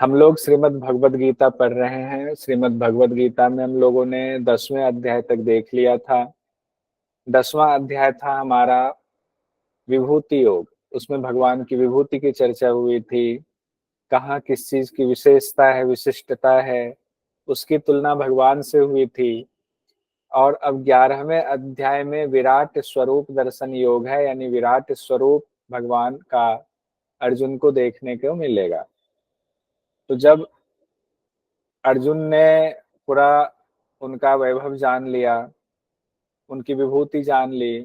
हम लोग श्रीमद् भगवद गीता पढ़ रहे हैं। श्रीमद् भगवद गीता में हम लोगों ने 10वें अध्याय तक देख लिया था। 10वां अध्याय था हमारा विभूति योग। उसमें भगवान की विभूति की चर्चा हुई थी। कहाँ किस चीज की विशेषता है, विशिष्टता है, उसकी तुलना भगवान से हुई थी। और अब 11वें अध्याय में विराट स्वरूप दर्शन योग है, यानी विराट स्वरूप भगवान का अर्जुन को देखने को मिलेगा। तो जब अर्जुन ने पूरा उनका वैभव जान लिया, उनकी विभूति जान ली,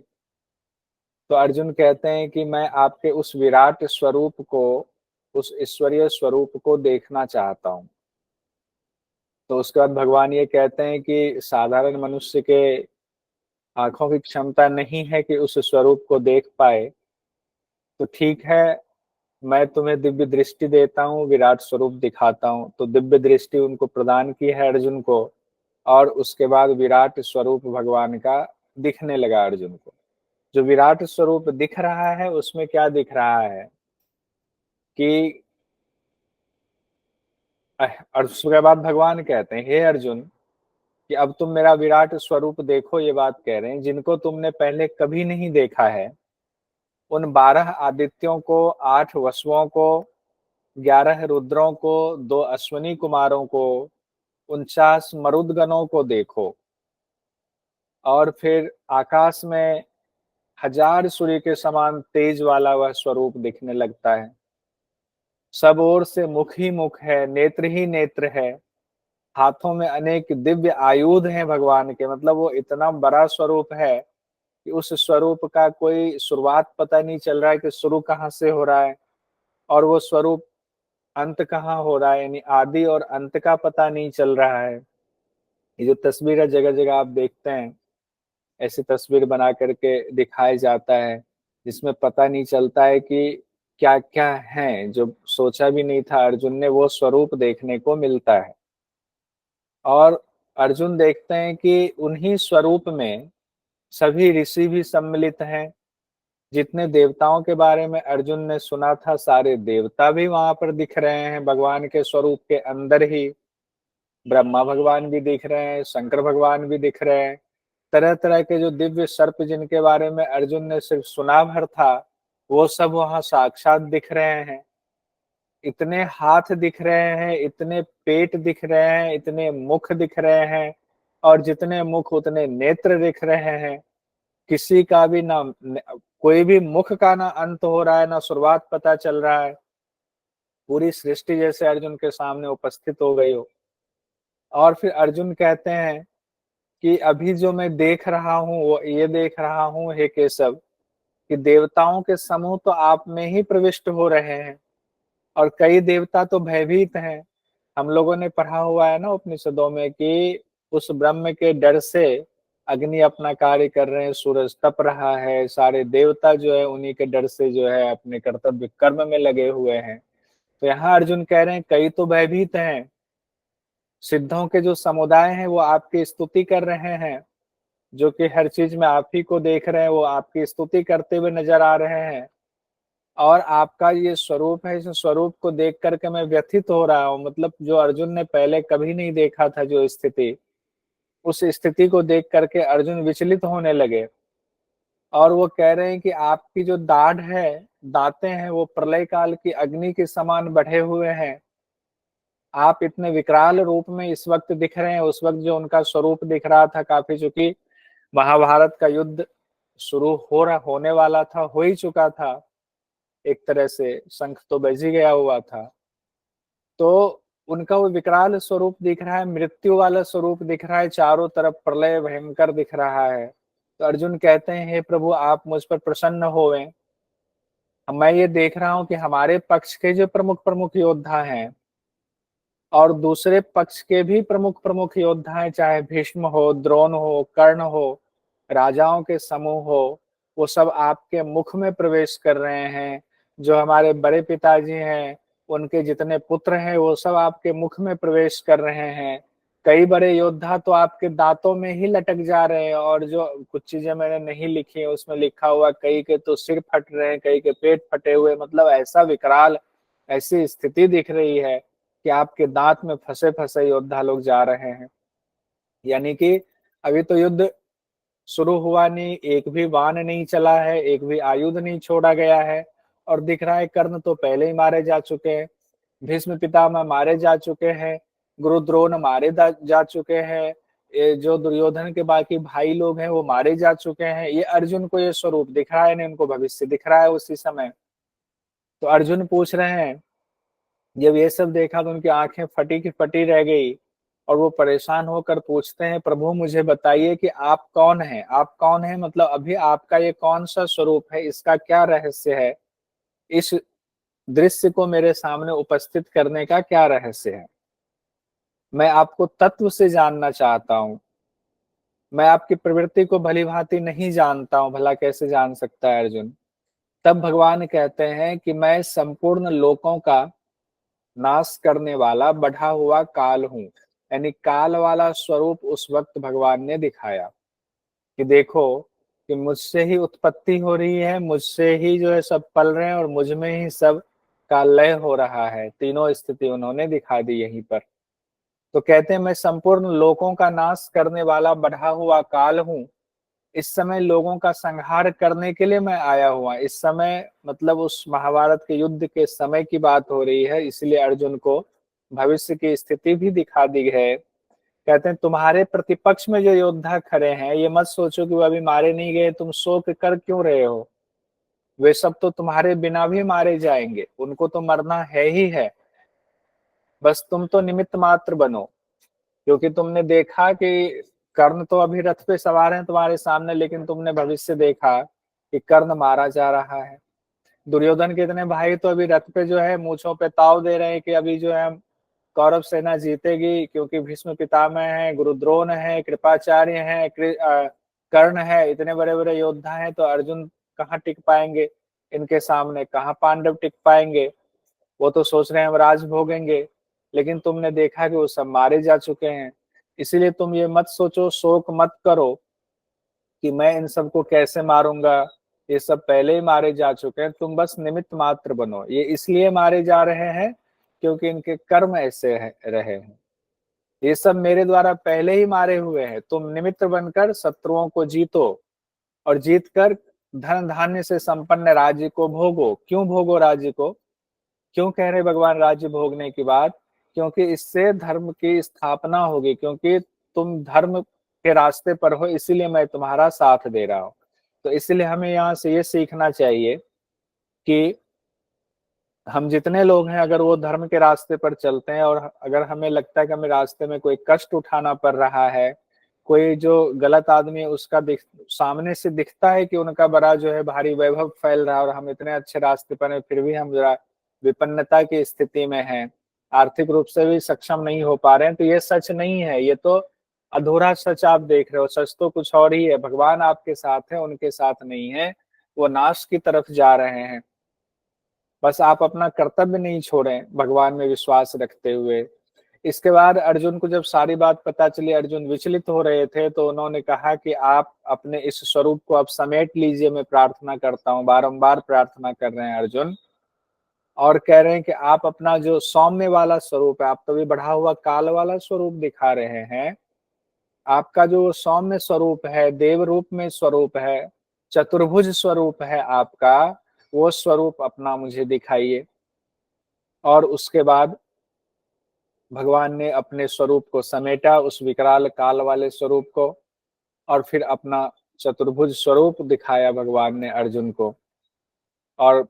तो अर्जुन कहते हैं कि मैं आपके उस विराट स्वरूप को, उस ईश्वरीय स्वरूप को देखना चाहता हूं। तो उसके बाद भगवान ये कहते हैं कि साधारण मनुष्य के आंखों की क्षमता नहीं है कि उस स्वरूप को देख पाए, तो ठीक है, मैं तुम्हें दिव्य दृष्टि देता हूँ, विराट स्वरूप दिखाता हूँ। तो दिव्य दृष्टि उनको प्रदान की है अर्जुन को, और उसके बाद विराट स्वरूप भगवान का दिखने लगा अर्जुन को। जो विराट स्वरूप दिख रहा है उसमें क्या दिख रहा है कि और उसके बाद भगवान कहते हैं, हे अर्जुन, कि अब तुम मेरा विराट स्वरूप देखो। ये बात कह रहे हैं जिनको तुमने पहले कभी नहीं देखा है, उन 12 आदित्यों को, 8 वसुओं को, 11 रुद्रों को, 2 अश्वनी कुमारों को, 49 मरुदगणों को देखो। और फिर आकाश में 1000 सूर्य के समान तेज वाला वह स्वरूप दिखने लगता है। सब ओर से मुख ही मुख है, नेत्र ही नेत्र है, हाथों में अनेक दिव्य आयुध हैं भगवान के। मतलब वो इतना बड़ा स्वरूप है कि उस स्वरूप का कोई शुरुआत पता नहीं चल रहा है कि शुरू कहाँ से हो रहा है, और वो स्वरूप अंत कहाँ हो रहा है, यानी आदि और अंत का पता नहीं चल रहा है। ये जो तस्वीर है जगह जगह आप देखते हैं, ऐसी तस्वीर बना करके दिखाया जाता है जिसमें पता नहीं चलता है कि क्या क्या है। जो सोचा भी नहीं था अर्जुन ने, वो स्वरूप देखने को मिलता है। और अर्जुन देखते हैं कि उन्हीं स्वरूप में सभी ऋषि भी सम्मिलित हैं। जितने देवताओं के बारे में अर्जुन ने सुना था, सारे देवता भी वहां पर दिख रहे हैं भगवान के स्वरूप के अंदर ही। ब्रह्मा भगवान भी दिख रहे हैं, शंकर भगवान भी दिख रहे हैं। तरह तरह के जो दिव्य सर्प जिनके बारे में अर्जुन ने सिर्फ सुना भर था, वो सब वहां साक्षात दिख रहे हैं। इतने हाथ दिख रहे हैं, इतने पेट दिख रहे हैं, इतने मुख दिख रहे हैं, और जितने मुख उतने नेत्र दिख रहे हैं। किसी का भी ना, कोई भी मुख का ना अंत हो रहा है, ना शुरुआत पता चल रहा है। पूरी सृष्टि जैसे अर्जुन के सामने उपस्थित हो गई हो। और फिर अर्जुन कहते हैं कि अभी जो मैं देख रहा हूँ वो ये देख रहा हूँ, हे केशव, कि देवताओं के समूह तो आप में ही प्रविष्ट हो रहे हैं, और कई देवता तो भयभीत हैं। हम लोगों ने पढ़ा हुआ है ना उपनिषदों में कि उस ब्रह्म के डर से अग्नि अपना कार्य कर रहे हैं, सूरज तप रहा है, सारे देवता जो है उन्हीं के डर से जो है अपने कर्तव्य कर्म में लगे हुए हैं। तो यहाँ अर्जुन कह रहे हैं कई तो भयभीत हैं, सिद्धों के जो समुदाय हैं वो आपकी स्तुति कर रहे हैं, जो कि हर चीज में आप ही को देख रहे हैं, वो आपकी स्तुति करते हुए नजर आ रहे हैं। और आपका ये स्वरूप है, इस स्वरूप को देख करके मैं व्यथित हो रहा हूँ। मतलब जो अर्जुन ने पहले कभी नहीं देखा था जो स्थिति, उस स्थिति को देख करके अर्जुन विचलित होने लगे। और वो कह रहे हैं कि आपकी जो दाढ़ है, दांतें हैं, वो प्रलय काल की अग्नि के समान बढ़े हुए हैं। आप इतने विकराल रूप में इस वक्त दिख रहे हैं, उस वक्त जो उनका स्वरूप दिख रहा था काफी, चूंकि महाभारत का युद्ध शुरू होने वाला था, हो ही चुका था, एक तरह से शंख तो बज ही गया हुआ था। तो उनका वो विकराल स्वरूप दिख रहा है, मृत्यु वाला स्वरूप दिख रहा है, चारों तरफ प्रलय भयंकर दिख रहा है। तो अर्जुन कहते हैं, हे प्रभु, आप मुझ पर प्रसन्न होवें। मैं ये देख रहा हूं कि हमारे पक्ष के जो प्रमुख प्रमुख योद्धा हैं, और दूसरे पक्ष के भी प्रमुख प्रमुख योद्धा हैं, चाहे भीष्म हो, द्रोण हो, कर्ण हो, राजाओं के समूह हो, वो सब आपके मुख में प्रवेश कर रहे हैं। जो हमारे बड़े पिताजी हैं, उनके जितने पुत्र हैं, वो सब आपके मुख में प्रवेश कर रहे हैं। कई बड़े योद्धा तो आपके दांतों में ही लटक जा रहे हैं। और जो कुछ चीजें मैंने नहीं लिखी है उसमें लिखा हुआ, कई के तो सिर फट रहे हैं, कई के पेट फटे हुए। मतलब ऐसा विकराल, ऐसी स्थिति दिख रही है कि आपके दांत में फंसे फंसे योद्धा लोग जा रहे हैं। यानी कि अभी तो युद्ध शुरू हुआ नहीं, एक भी बाण नहीं चला है, एक भी आयुध नहीं छोड़ा गया है, और दिख रहा है कर्ण तो पहले ही मारे जा चुके हैं, भीष्म पितामह मारे जा चुके हैं, गुरु द्रोण मारे जा चुके हैं, ये जो दुर्योधन के बाकी भाई लोग हैं वो मारे जा चुके हैं। ये अर्जुन को ये स्वरूप दिख रहा है नहीं, उनको भविष्य दिख रहा है उसी समय। तो अर्जुन पूछ रहे हैं, जब ये सब देखा तो उनकी आंखें फटी की फटी रह गई, और वो परेशान होकर पूछते हैं, प्रभु मुझे बताइए कि आप कौन हैं, आप कौन हैं, मतलब अभी आपका ये कौन सा स्वरूप है, इसका क्या रहस्य है, इस दृश्य को मेरे सामने उपस्थित करने का क्या रहस्य है। मैं आपको तत्व से जानना चाहता हूं, मैं आपकी प्रवृत्ति को भली भांति नहीं जानता हूं, भला कैसे जान सकता है अर्जुन। तब भगवान कहते हैं कि मैं संपूर्ण लोकों का नाश करने वाला बढ़ा हुआ काल हूं। यानी काल वाला स्वरूप उस वक्त भगवान ने दिखाया कि देखो कि मुझसे ही उत्पत्ति हो रही है, मुझसे ही जो है सब पल रहे हैं, और मुझ में ही सब का लय हो रहा है। तीनों स्थिति उन्होंने दिखा दी यहीं पर। तो कहते हैं मैं संपूर्ण लोकों का नाश करने वाला बढ़ा हुआ काल हूं, इस समय लोगों का संहार करने के लिए मैं आया हुआ। इस समय मतलब उस महाभारत के युद्ध के समय की बात हो रही है, इसलिए अर्जुन को भविष्य की स्थिति भी दिखा दी है। कहते हैं तुम्हारे प्रतिपक्ष में जो योद्धा खड़े हैं, ये मत सोचो कि वो अभी मारे नहीं गए, तुम शोक कर क्यों रहे हो, वे सब तो तुम्हारे बिना भी मारे जाएंगे, उनको तो मरना है ही है, बस तुम तो निमित्त मात्र बनो। क्योंकि तुमने देखा कि कर्ण तो अभी रथ पे सवार हैं तुम्हारे सामने, लेकिन तुमने भविष्य देखा कि कर्ण मारा जा रहा है। दुर्योधन के इतने भाई तो अभी रथ पे जो है मूंछों पे ताव दे रहे हैं कि अभी जो है कौरव सेना जीतेगी, क्योंकि भीष्म पितामह है, गुरु द्रोण है, कृपाचार्य है, कर्ण है, इतने बड़े बड़े योद्धा हैं, तो अर्जुन कहाँ टिक पाएंगे इनके सामने, कहाँ पांडव टिक पाएंगे। वो तो सोच रहे हैं हम राज भोगेंगे, लेकिन तुमने देखा कि वो सब मारे जा चुके हैं। इसीलिए तुम ये मत सोचो, शोक मत करो कि मैं इन सबको कैसे मारूंगा, ये सब पहले ही मारे जा चुके हैं, तुम बस निमित्त मात्र बनो। ये इसलिए मारे जा रहे हैं क्योंकि इनके कर्म ऐसे रहे हैं, ये सब मेरे द्वारा पहले ही मारे हुए हैं। तुम निमित्त बनकर शत्रुओं को जीतो, और जीत कर धन धान्य से संपन्न राज्य को भोगो। क्यों भोगो राज्य को, क्यों कह रहे भगवान राज्य भोगने की बात, क्योंकि इससे धर्म की स्थापना होगी, क्योंकि तुम धर्म के रास्ते पर हो, इसीलिए मैं तुम्हारा साथ दे रहा हूं। तो इसलिए हमें यहाँ से ये सीखना चाहिए कि हम जितने लोग हैं, अगर वो धर्म के रास्ते पर चलते हैं, और अगर हमें लगता है कि हमें रास्ते में कोई कष्ट उठाना पड़ रहा है, कोई जो गलत आदमी है उसका सामने से दिखता है कि उनका बड़ा जो है भारी वैभव फैल रहा है, और हम इतने अच्छे रास्ते पर हैं, फिर भी हम जरा विपन्नता की स्थिति में हैं, आर्थिक रूप से भी सक्षम नहीं हो पा रहे हैं, तो ये सच नहीं है, ये तो अधूरा सच आप देख रहे हो, सच तो कुछ और ही है। भगवान आपके साथ है, उनके साथ नहीं है, वो नाश की तरफ जा रहे हैं। बस आप अपना कर्तव्य नहीं छोड़ें भगवान में विश्वास रखते हुए। इसके बाद अर्जुन को जब सारी बात पता चली, अर्जुन विचलित हो रहे थे, तो उन्होंने कहा कि आप अपने इस स्वरूप को अब समेट लीजिए, मैं प्रार्थना करता हूँ। बारंबार प्रार्थना कर रहे हैं अर्जुन, और कह रहे हैं कि आप अपना जो सौम्य वाला स्वरूप है, आप तो भी बढ़ा हुआ काल वाला स्वरूप दिखा रहे हैं, आपका जो सौम्य स्वरूप है, देव रूप में स्वरूप है, चतुर्भुज स्वरूप है आपका, वो स्वरूप अपना मुझे दिखाइए। और उसके बाद भगवान ने अपने स्वरूप को समेटा, उस विकराल काल वाले स्वरूप को, और फिर अपना चतुर्भुज स्वरूप दिखाया भगवान ने अर्जुन को। और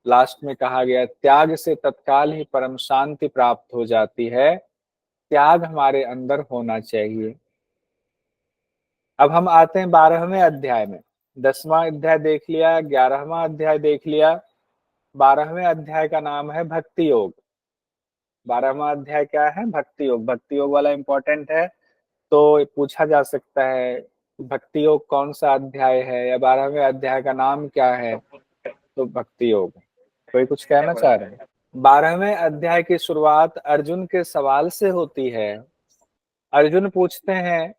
लास्ट में कहा गया, त्याग से तत्काल ही परम शांति प्राप्त हो जाती है, त्याग हमारे अंदर होना चाहिए। अब हम आते हैं 12वें अध्याय में। 10वां अध्याय देख लिया, 11वां अध्याय देख लिया, 12वें अध्याय का नाम है भक्ति योग। 12वां अध्याय क्या है, भक्ति योग। भक्ति योग वाला इंपॉर्टेंट है, तो पूछा जा सकता है भक्ति योग कौन सा अध्याय है, या 12वें अध्याय का नाम क्या है, तो भक्ति योग। कोई कुछ कहना चाह रहे हैं? 12वें अध्याय की शुरुआत अर्जुन के सवाल से होती है। अर्जुन पूछते हैं,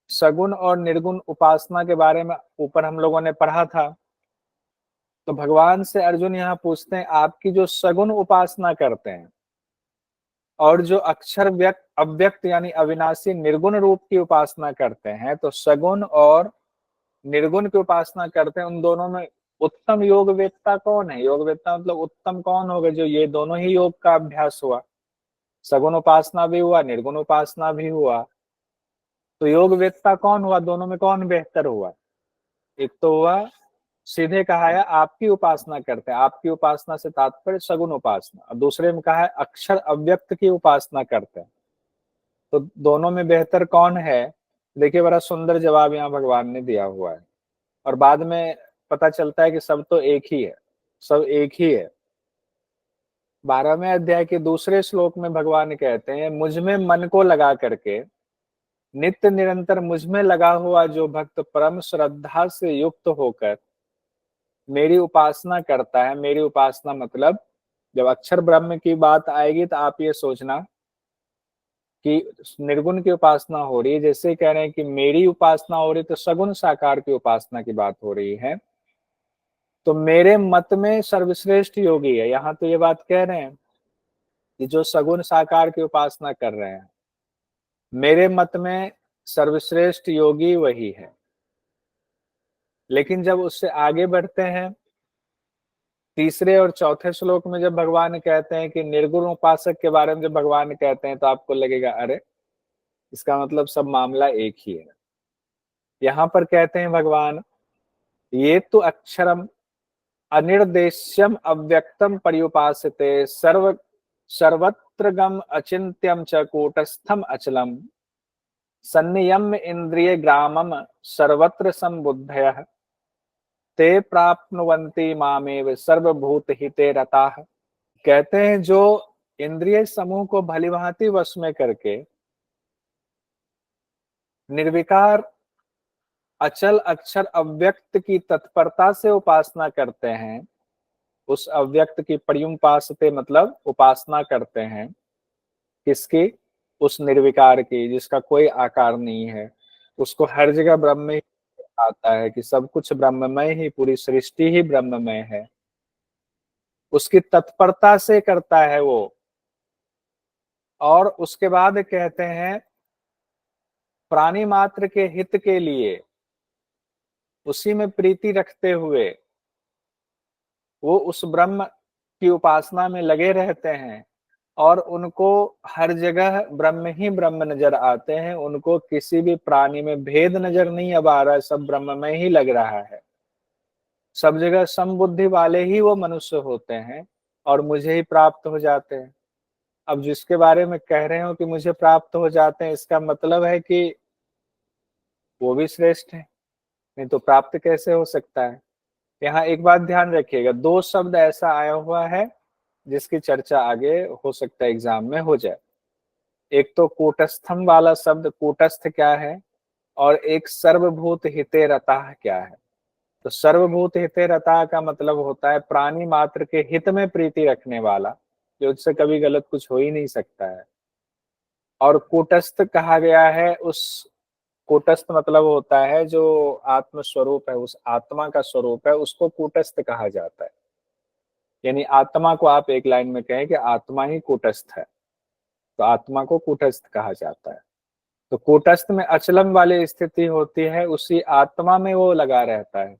सगुण और निर्गुण उपासना के बारे में ऊपर हम लोगों ने पढ़ा था, तो भगवान से अर्जुन यहाँ पूछते हैं, आपकी जो सगुण उपासना करते हैं, और जो अक्षर व्यक्त अव्यक्त यानी अविनाशी निर्गुण रूप की उपासना करते हैं, तो सगुण और निर्गुण की उपासना करते हैं, उन दोनों में उत्तम योग वेत्ता कौन है? योग वेत्ता मतलब उत्तम कौन होगा? जो ये दोनों ही योग का अभ्यास हुआ, सगुण उपासना भी हुआ, निर्गुण उपासना भी हुआ, तो योग वेत्ता कौन हुआ? दोनों में कौन बेहतर हुआ? एक तो हुआ, सीधे कहा है आपकी उपासना करते हैं, आपकी उपासना से तात्पर्य सगुण उपासना, और दूसरे में कहा है अक्षर अव्यक्त की उपासना करते हैं। तो दोनों में बेहतर कौन है? देखिए, बड़ा सुंदर जवाब यहाँ भगवान ने दिया हुआ है, और बाद में पता चलता है कि सब तो एक ही है, सब एक ही है। 12वें अध्याय के दूसरे श्लोक में भगवान कहते हैं, मुझ में मन को लगा करके नित्य निरंतर मुझ में लगा हुआ जो भक्त परम श्रद्धा से युक्त होकर मेरी उपासना करता है। मेरी उपासना मतलब जब अक्षर ब्रह्म की बात आएगी तो आप ये सोचना कि निर्गुण की उपासना हो रही है, जैसे कह रहे हैं कि मेरी उपासना हो रही, तो सगुण साकार की उपासना की बात हो रही है। तो मेरे मत में सर्वश्रेष्ठ योगी है, यहाँ तो ये बात कह रहे हैं कि जो सगुण साकार की उपासना कर रहे हैं, मेरे मत में सर्वश्रेष्ठ योगी वही है। लेकिन जब उससे आगे बढ़ते हैं, तीसरे और चौथे श्लोक में जब भगवान कहते हैं कि निर्गुण उपासक के बारे में जब भगवान कहते हैं, तो आपको लगेगा अरे, इसका मतलब सब मामला एक ही है। यहाँ पर कहते हैं भगवान, ये तो अक्षरम अनिर्देश्यम अव्यक्तम पर्युपासते सर्वत्रगम अचिंत्यम च कूटस्थम अचलम संनियम्य इंद्रिय ग्रामम सर्वत्र संबुद्धयः ते प्राप्नुवन्ति मामेव सर्वभूत हिते रताः। कहते हैं जो इंद्रिय समूह को भलीभांति वश में करके निर्विकार अचल अक्षर अव्यक्त की तत्परता से उपासना करते हैं, उस अव्यक्त की पर्युपासते मतलब उपासना करते हैं, किसकी? उस निर्विकार की, जिसका कोई आकार नहीं है, उसको हर जगह ब्रह्म ही आता है कि सब कुछ ब्रह्ममय ही, पूरी सृष्टि ही ब्रह्ममय है, उसकी तत्परता से करता है वो। और उसके बाद कहते हैं प्राणी मात्र के हित के लिए उसी में प्रीति रखते हुए वो उस ब्रह्म की उपासना में लगे रहते हैं, और उनको हर जगह ब्रह्म ही ब्रह्म नजर आते हैं, उनको किसी भी प्राणी में भेद नजर नहीं अब आ रहा है, सब ब्रह्म में ही लग रहा है, सब जगह समबुद्धि वाले ही वो मनुष्य होते हैं और मुझे ही प्राप्त हो जाते हैं। अब जिसके बारे में कह रहे हो कि मुझे प्राप्त हो जाते हैं, इसका मतलब है कि वो भी श्रेष्ठ है, नहीं तो प्राप्त कैसे हो सकता है? यहाँ एक बात ध्यान रखिएगा, दो शब्द ऐसा आया हुआ है जिसकी चर्चा आगे हो सकता है एग्जाम में हो जाए। एक तो कूटस्थम वाला शब्द, कूटस्थ क्या है, और एक सर्वभूत हिते रताः क्या है। तो सर्वभूत हिते रताः का मतलब होता है प्राणी मात्र के हित में प्रीति रखने वाला, जो उससे कभी गलत कुछ हो ही नहीं सकता है। और कूटस्थ कहा गया है, उस कूटस्थ मतलब होता है जो आत्म स्वरूप है, उस आत्मा का स्वरूप है, उसको कूटस्थ कहा जाता है। यानी आत्मा को आप एक लाइन में कहें कि आत्मा ही कूटस्थ है, तो आत्मा को कूटस्थ कहा जाता है। तो कूटस्थ में अचलम वाली स्थिति होती है, उसी आत्मा में वो लगा रहता है,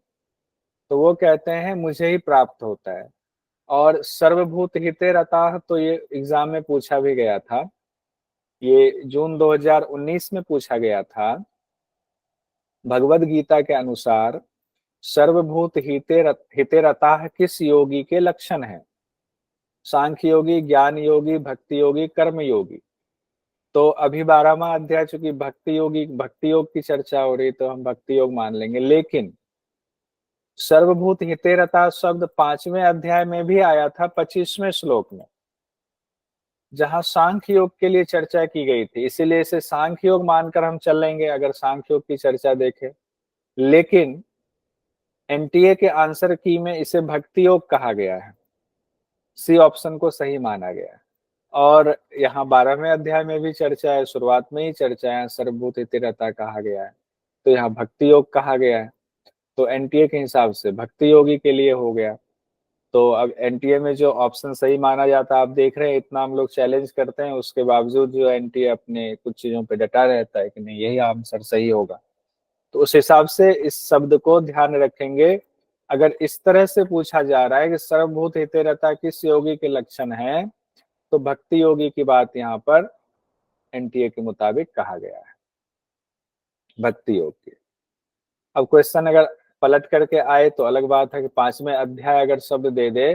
तो वो कहते हैं मुझे ही प्राप्त होता है। और सर्वभूत हिते रताः, तो ये एग्जाम में पूछा भी गया था, ये जून 2019 में पूछा गया था। भगवद गीता के अनुसार सर्वभूत हिते रताः किस योगी के लक्षण है? सांख्य योगी, ज्ञान योगी, भक्ति योगी, कर्म योगी। तो अभी 12वां अध्याय चूंकि भक्ति योग की चर्चा हो रही, तो हम भक्ति योग मान लेंगे। लेकिन सर्वभूत हिते रता शब्द 5वें अध्याय में भी आया था, 25वें श्लोक में, जहां सांख्य योग के लिए चर्चा की गई थी, इसीलिए इसे सांख्य योग मानकर हम चलेंगे अगर सांख्य योग की चर्चा देखें। लेकिन एनटीए के आंसर की में इसे भक्ति योग कहा गया है, सी ऑप्शन को सही माना गया है। और यहाँ 12वें अध्याय में भी चर्चा है, शुरुआत में ही चर्चा है, सर्वभूत हिते कहा गया है, तो यहाँ भक्ति योग कहा गया है, तो एनटीए के हिसाब से भक्ति योगी के लिए हो गया। तो अब एनटीए में जो ऑप्शन सही माना जाता है, आप देख रहे हैं इतना हम लोग चैलेंज करते हैं, उसके बावजूद जो एनटीए अपने कुछ चीजों पे डटा रहता है कि नहीं यही आंसर सही होगा। तो उस हिसाब से इस शब्द को ध्यान रखेंगे। अगर इस तरह से पूछा जा रहा है कि सर्वभूत हितेरता किस योगी के लक्षण है, तो भक्ति योगी की बात यहाँ पर एनटीए के मुताबिक कहा गया है, भक्ति योग की। अब क्वेश्चन अगर पलट करके आए तो अलग बात है कि 5वें अध्याय अगर शब्द दे दे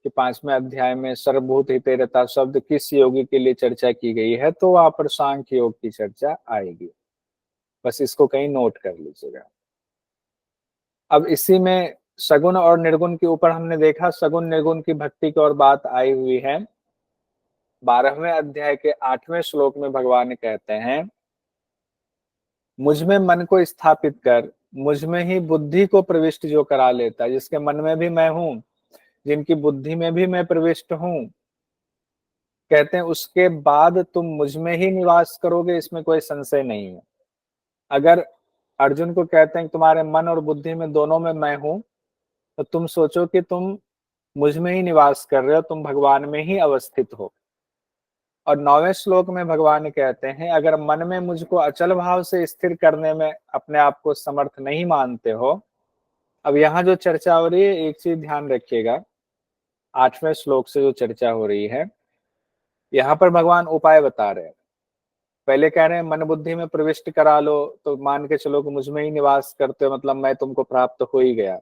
कि 5वें अध्याय में सर्वभूत हितेरता शब्द किस योगी के लिए चर्चा की गई है, तो वहां पर सांख्य योग की चर्चा आएगी। बस इसको कहीं नोट कर लीजिएगा। अब इसी में सगुण और निर्गुण के ऊपर हमने देखा, सगुण निर्गुण की भक्ति की ओर बात आई हुई है। 12वें अध्याय के 8वें श्लोक में भगवान कहते हैं, मुझ में मन को स्थापित कर, मुझ में ही बुद्धि को प्रविष्ट जो करा लेता है, जिसके मन में भी मैं हूं, जिनकी बुद्धि में भी मैं प्रविष्ट हूं, कहते हैं उसके बाद तुम मुझ में ही निवास करोगे, इसमें कोई संशय नहीं है। अगर अर्जुन को कहते हैं तुम्हारे मन और बुद्धि में दोनों में मैं हूं, तो तुम सोचो कि तुम मुझ में ही निवास कर रहे हो, तुम भगवान में ही अवस्थित हो। और 9वें श्लोक में भगवान कहते हैं, अगर मन में मुझको अचल भाव से स्थिर करने में अपने आप को समर्थ नहीं मानते हो। अब यहाँ जो चर्चा हो रही है, एक चीज ध्यान रखिएगा, 8वें श्लोक से जो चर्चा हो रही है, यहाँ पर भगवान उपाय बता रहे हैं। पहले कह रहे हैं मन बुद्धि में प्रविष्ट करा लो, तो मान के चलो कि मुझ में ही निवास करते हो, मतलब मैं तुमको प्राप्त हो ही गया।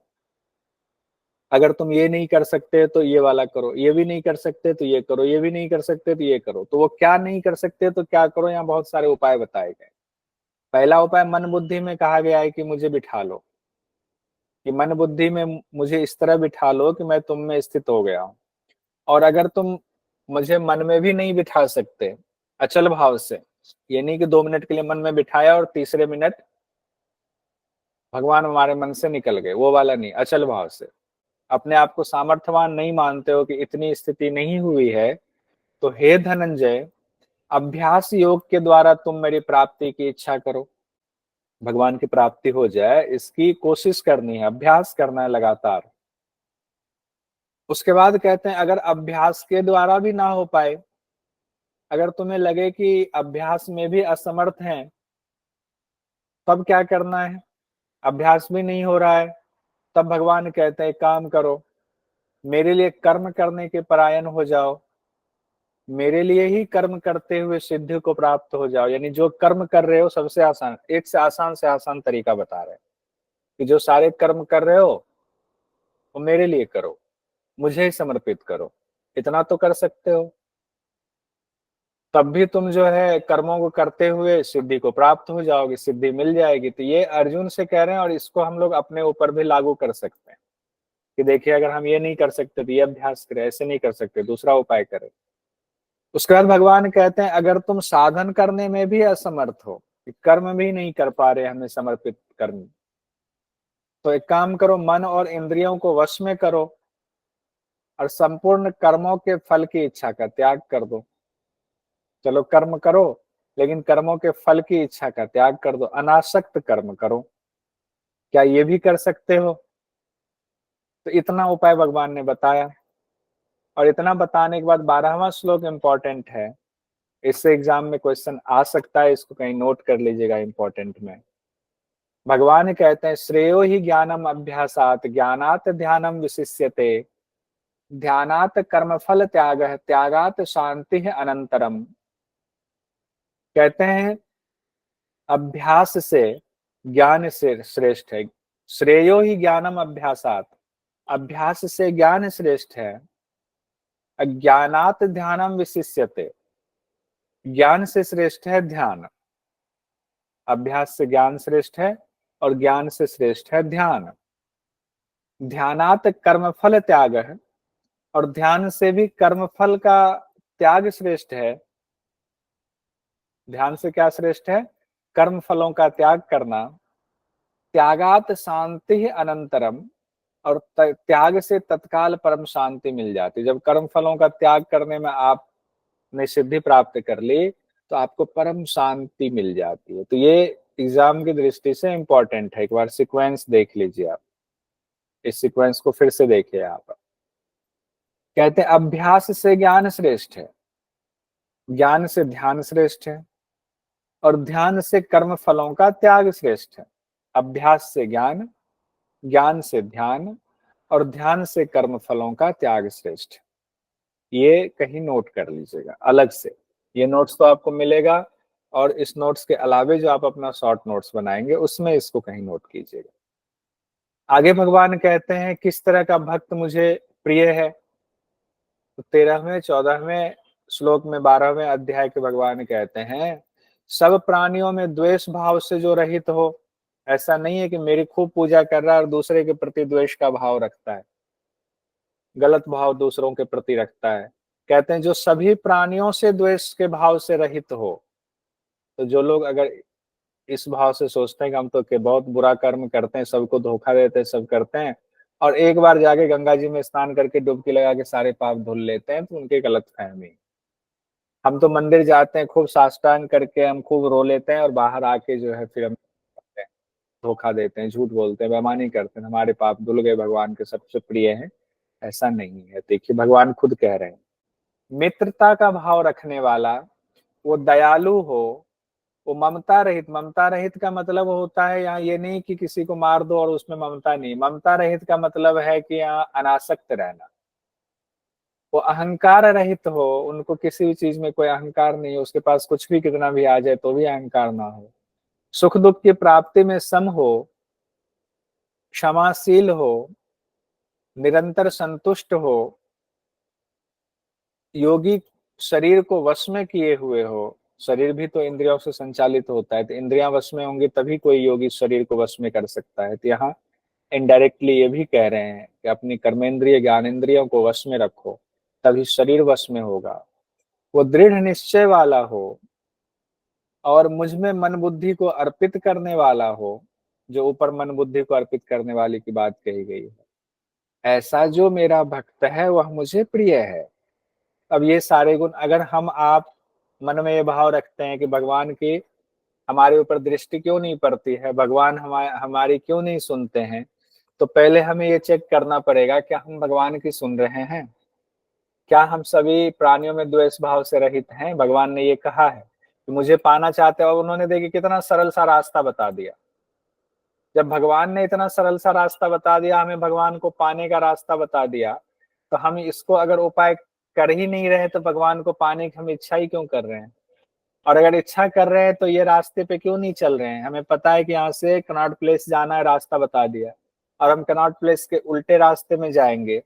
अगर तुम ये नहीं कर सकते तो ये वाला करो, ये भी नहीं कर सकते तो ये करो, ये भी नहीं कर सकते तो ये करो। तो वो क्या नहीं कर सकते तो क्या करो, यहाँ बहुत सारे उपाय बताए गए। पहला उपाय मन बुद्धि में कहा गया है कि मुझे बिठा लो, कि मन बुद्धि में मुझे इस तरह बिठा लो कि मैं तुम में स्थित हो गया हूं। और अगर तुम मुझे मन में भी नहीं बिठा सकते अचल भाव से, ये नहीं कि 2 मिनट के लिए मन में बिठाया और तीसरे मिनट भगवान हमारे मन से निकल गए, वो वाला नहीं, अचल भाव से अपने आप को सामर्थ्यवान नहीं मानते हो कि इतनी स्थिति नहीं हुई है, तो हे धनंजय, अभ्यास योग के द्वारा तुम मेरी प्राप्ति की इच्छा करो, भगवान की प्राप्ति हो जाए इसकी कोशिश करनी है, अभ्यास करना है लगातार। उसके बाद कहते हैं अगर अभ्यास के द्वारा भी ना हो पाए, अगर तुम्हें लगे कि अभ्यास में भी असमर्थ हैं, तब क्या करना है, अभ्यास भी नहीं हो रहा है, तब भगवान कहते हैं काम करो, मेरे लिए कर्म करने के परायण हो जाओ, मेरे लिए ही कर्म करते हुए सिद्धि को प्राप्त हो जाओ। यानी जो कर्म कर रहे हो सबसे आसान, एक से आसान तरीका बता रहे हैं कि जो सारे कर्म कर रहे हो वो मेरे लिए करो, मुझे ही समर्पित करो, इतना तो कर सकते हो, तब भी तुम जो है कर्मों को करते हुए सिद्धि को प्राप्त हो जाओगे, सिद्धि मिल जाएगी। तो ये अर्जुन से कह रहे हैं और इसको हम लोग अपने ऊपर भी लागू कर सकते हैं कि देखिए अगर हम ये नहीं कर सकते तो ये अभ्यास करें, ऐसे नहीं कर सकते दूसरा उपाय करें। उसके बाद भगवान कहते हैं अगर तुम साधन करने में भी असमर्थ हो, कर्म भी नहीं कर पा रहे हमें समर्पित कर्म, तो एक काम करो, मन और इंद्रियों को वश में करो और संपूर्ण कर्मों के फल की इच्छा का त्याग कर दो। चलो कर्म करो, लेकिन कर्मों के फल की इच्छा का त्याग कर दो, अनासक्त कर्म करो। क्या ये भी कर सकते हो? तो इतना उपाय भगवान ने बताया। और इतना बताने के बाद 12वां श्लोक इंपॉर्टेंट है, इससे एग्जाम में क्वेश्चन आ सकता है, इसको कहीं नोट कर लीजिएगा इंपॉर्टेंट में। भगवान कहते हैं श्रेयो ही ज्ञानम अभ्यासात ज्ञानात ध्यानम विशिष्यते ध्यानात कर्मफल त्याग त्यागात शांति अनंतरम। कहते हैं अभ्यास से ज्ञान से श्रेष्ठ है, श्रेयो ही ज्ञानम अभ्यासात, अभ्यास से ज्ञान श्रेष्ठ है, अज्ञानात ध्यानम विशिष्यते, ज्ञान से श्रेष्ठ है ध्यान, अभ्यास से ज्ञान श्रेष्ठ है और ज्ञान से श्रेष्ठ है ध्यान। ध्यानात कर्मफल त्याग है, और ध्यान से भी कर्मफल का त्याग श्रेष्ठ है। ध्यान से क्या श्रेष्ठ है? कर्म फलों का त्याग करना। त्यागात शांति अनंतरम, और त्याग से तत्काल परम शांति मिल जाती। जब कर्म फलों का त्याग करने में आपने सिद्धि प्राप्त कर ली तो आपको परम शांति मिल जाती है। तो ये एग्जाम की दृष्टि से इंपॉर्टेंट है, एक बार सीक्वेंस देख लीजिए आप, इस सीक्वेंस को फिर से देखिए आप। कहते हैं अभ्यास से ज्ञान श्रेष्ठ है, ज्ञान से ध्यान श्रेष्ठ है, और ध्यान से कर्म फलों का त्याग श्रेष्ठ है। अभ्यास से ज्ञान, ज्ञान से ध्यान, और ध्यान से कर्म फलों का त्याग श्रेष्ठ है। ये कहीं नोट कर लीजिएगा अलग से, ये नोट्स तो आपको मिलेगा, और इस नोट्स के अलावे जो आप अपना शॉर्ट नोट्स बनाएंगे उसमें इसको कहीं नोट कीजिएगा। आगे भगवान कहते हैं किस तरह का भक्त मुझे प्रिय है। तो 13वें 14वें श्लोक में 12वें अध्याय के भगवान कहते हैं सब प्राणियों में द्वेष भाव से जो रहित हो। ऐसा नहीं है कि मेरी खूब पूजा कर रहा है और दूसरे के प्रति द्वेष का भाव रखता है, गलत भाव दूसरों के प्रति रखता है। कहते हैं जो सभी प्राणियों से द्वेष के भाव से रहित हो। तो जो लोग अगर इस भाव से सोचते हैं कि हम तो के बहुत बुरा कर्म करते हैं, सबको धोखा देते हैं, सब करते हैं, और एक बार जाके गंगा जी में स्नान करके डुबकी लगा के सारे पाप धुल लेते हैं, तो उनकी गलत फहमी। हम तो मंदिर जाते हैं, खूब साष्टांग करके हम खूब रो लेते हैं, और बाहर आके जो है फिर हम धोखा देते हैं, झूठ बोलते हैं, बेईमानी करते हैं, हमारे पाप धुल गए, भगवान के सबसे प्रिय हैं। ऐसा नहीं है। देखिए भगवान खुद कह रहे हैं मित्रता का भाव रखने वाला, वो दयालु हो, वो ममता रहित। ममता रहित का मतलब होता है यहाँ ये नहीं कि किसी को मार दो और उसमें ममता नहीं। ममता रहित का मतलब है कि यहाँ अनासक्त रहना। वो अहंकार रहित हो, उनको किसी भी चीज में कोई अहंकार नहीं है, उसके पास कुछ भी कितना भी आ जाए तो भी अहंकार ना हो। सुख दुख की प्राप्ति में सम हो, क्षमाशील हो, निरंतर संतुष्ट हो, योगी शरीर को वश में किए हुए हो। शरीर भी तो इंद्रियों से संचालित होता है, तो इंद्रियां वश में होंगी तभी कोई योगी शरीर को वश में कर सकता है। तो यहाँ इनडायरेक्टली ये भी कह रहे हैं कि अपनी कर्मेंद्रिय ज्ञानेंद्रियों को वश में रखो, तभी शरीर वश में होगा। वो दृढ़ निश्चय वाला हो, और मुझ में मन बुद्धि को अर्पित करने वाला हो। जो ऊपर मन बुद्धि को अर्पित करने वाले की बात कही गई है, ऐसा जो मेरा भक्त है वह मुझे प्रिय है। अब ये सारे गुण अगर हम आप मन में ये भाव रखते हैं कि भगवान की हमारे ऊपर दृष्टि क्यों नहीं पड़ती है, भगवान हमारी क्यों नहीं सुनते हैं, तो पहले हमें ये चेक करना पड़ेगा क्या हम भगवान की सुन रहे हैं। क्या हम सभी प्राणियों में द्वेष भाव से रहित हैं। भगवान ने ये कहा है कि मुझे पाना चाहते हो, और उन्होंने देखिए कितना सरल सा रास्ता बता दिया। जब भगवान ने इतना सरल सा रास्ता बता दिया, हमें भगवान को पाने का रास्ता बता दिया, तो हम इसको अगर उपाय कर ही नहीं रहे तो भगवान को पाने की हम इच्छा ही क्यों कर रहे हैं। और अगर इच्छा कर रहे हैं तो ये रास्ते पे क्यों नहीं चल रहे हैं। हमें पता है कि यहाँ से कनॉट प्लेस जाना है, रास्ता बता दिया, और हम कनॉट प्लेस के उल्टे रास्ते में जाएंगे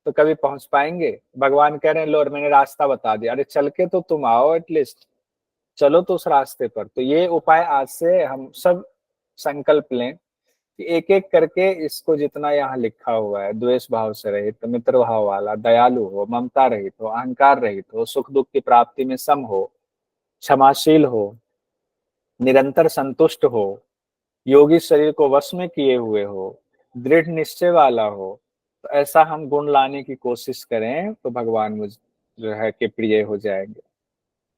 तो कभी पहुंच पाएंगे। भगवान कह रहे हैं लो मैंने रास्ता बता दिया, अरे चल के तो तुम आओ, एटलीस्ट चलो तो उस रास्ते पर। तो ये उपाय आज से हम सब संकल्प लें कि एक एक करके इसको जितना यहाँ लिखा हुआ है, द्वेष भाव से रहित, मित्र भाव वाला, दयालु हो, ममता रहित हो, अहंकार रहित हो, सुख दुख की प्राप्ति में सम हो, क्षमाशील हो, निरंतर संतुष्ट हो, योगी शरीर को वश में किए हुए हो, दृढ़ निश्चय वाला हो, तो ऐसा हम गुण लाने की कोशिश करें तो भगवान मुझ जो है कि प्रिय हो जाएंगे।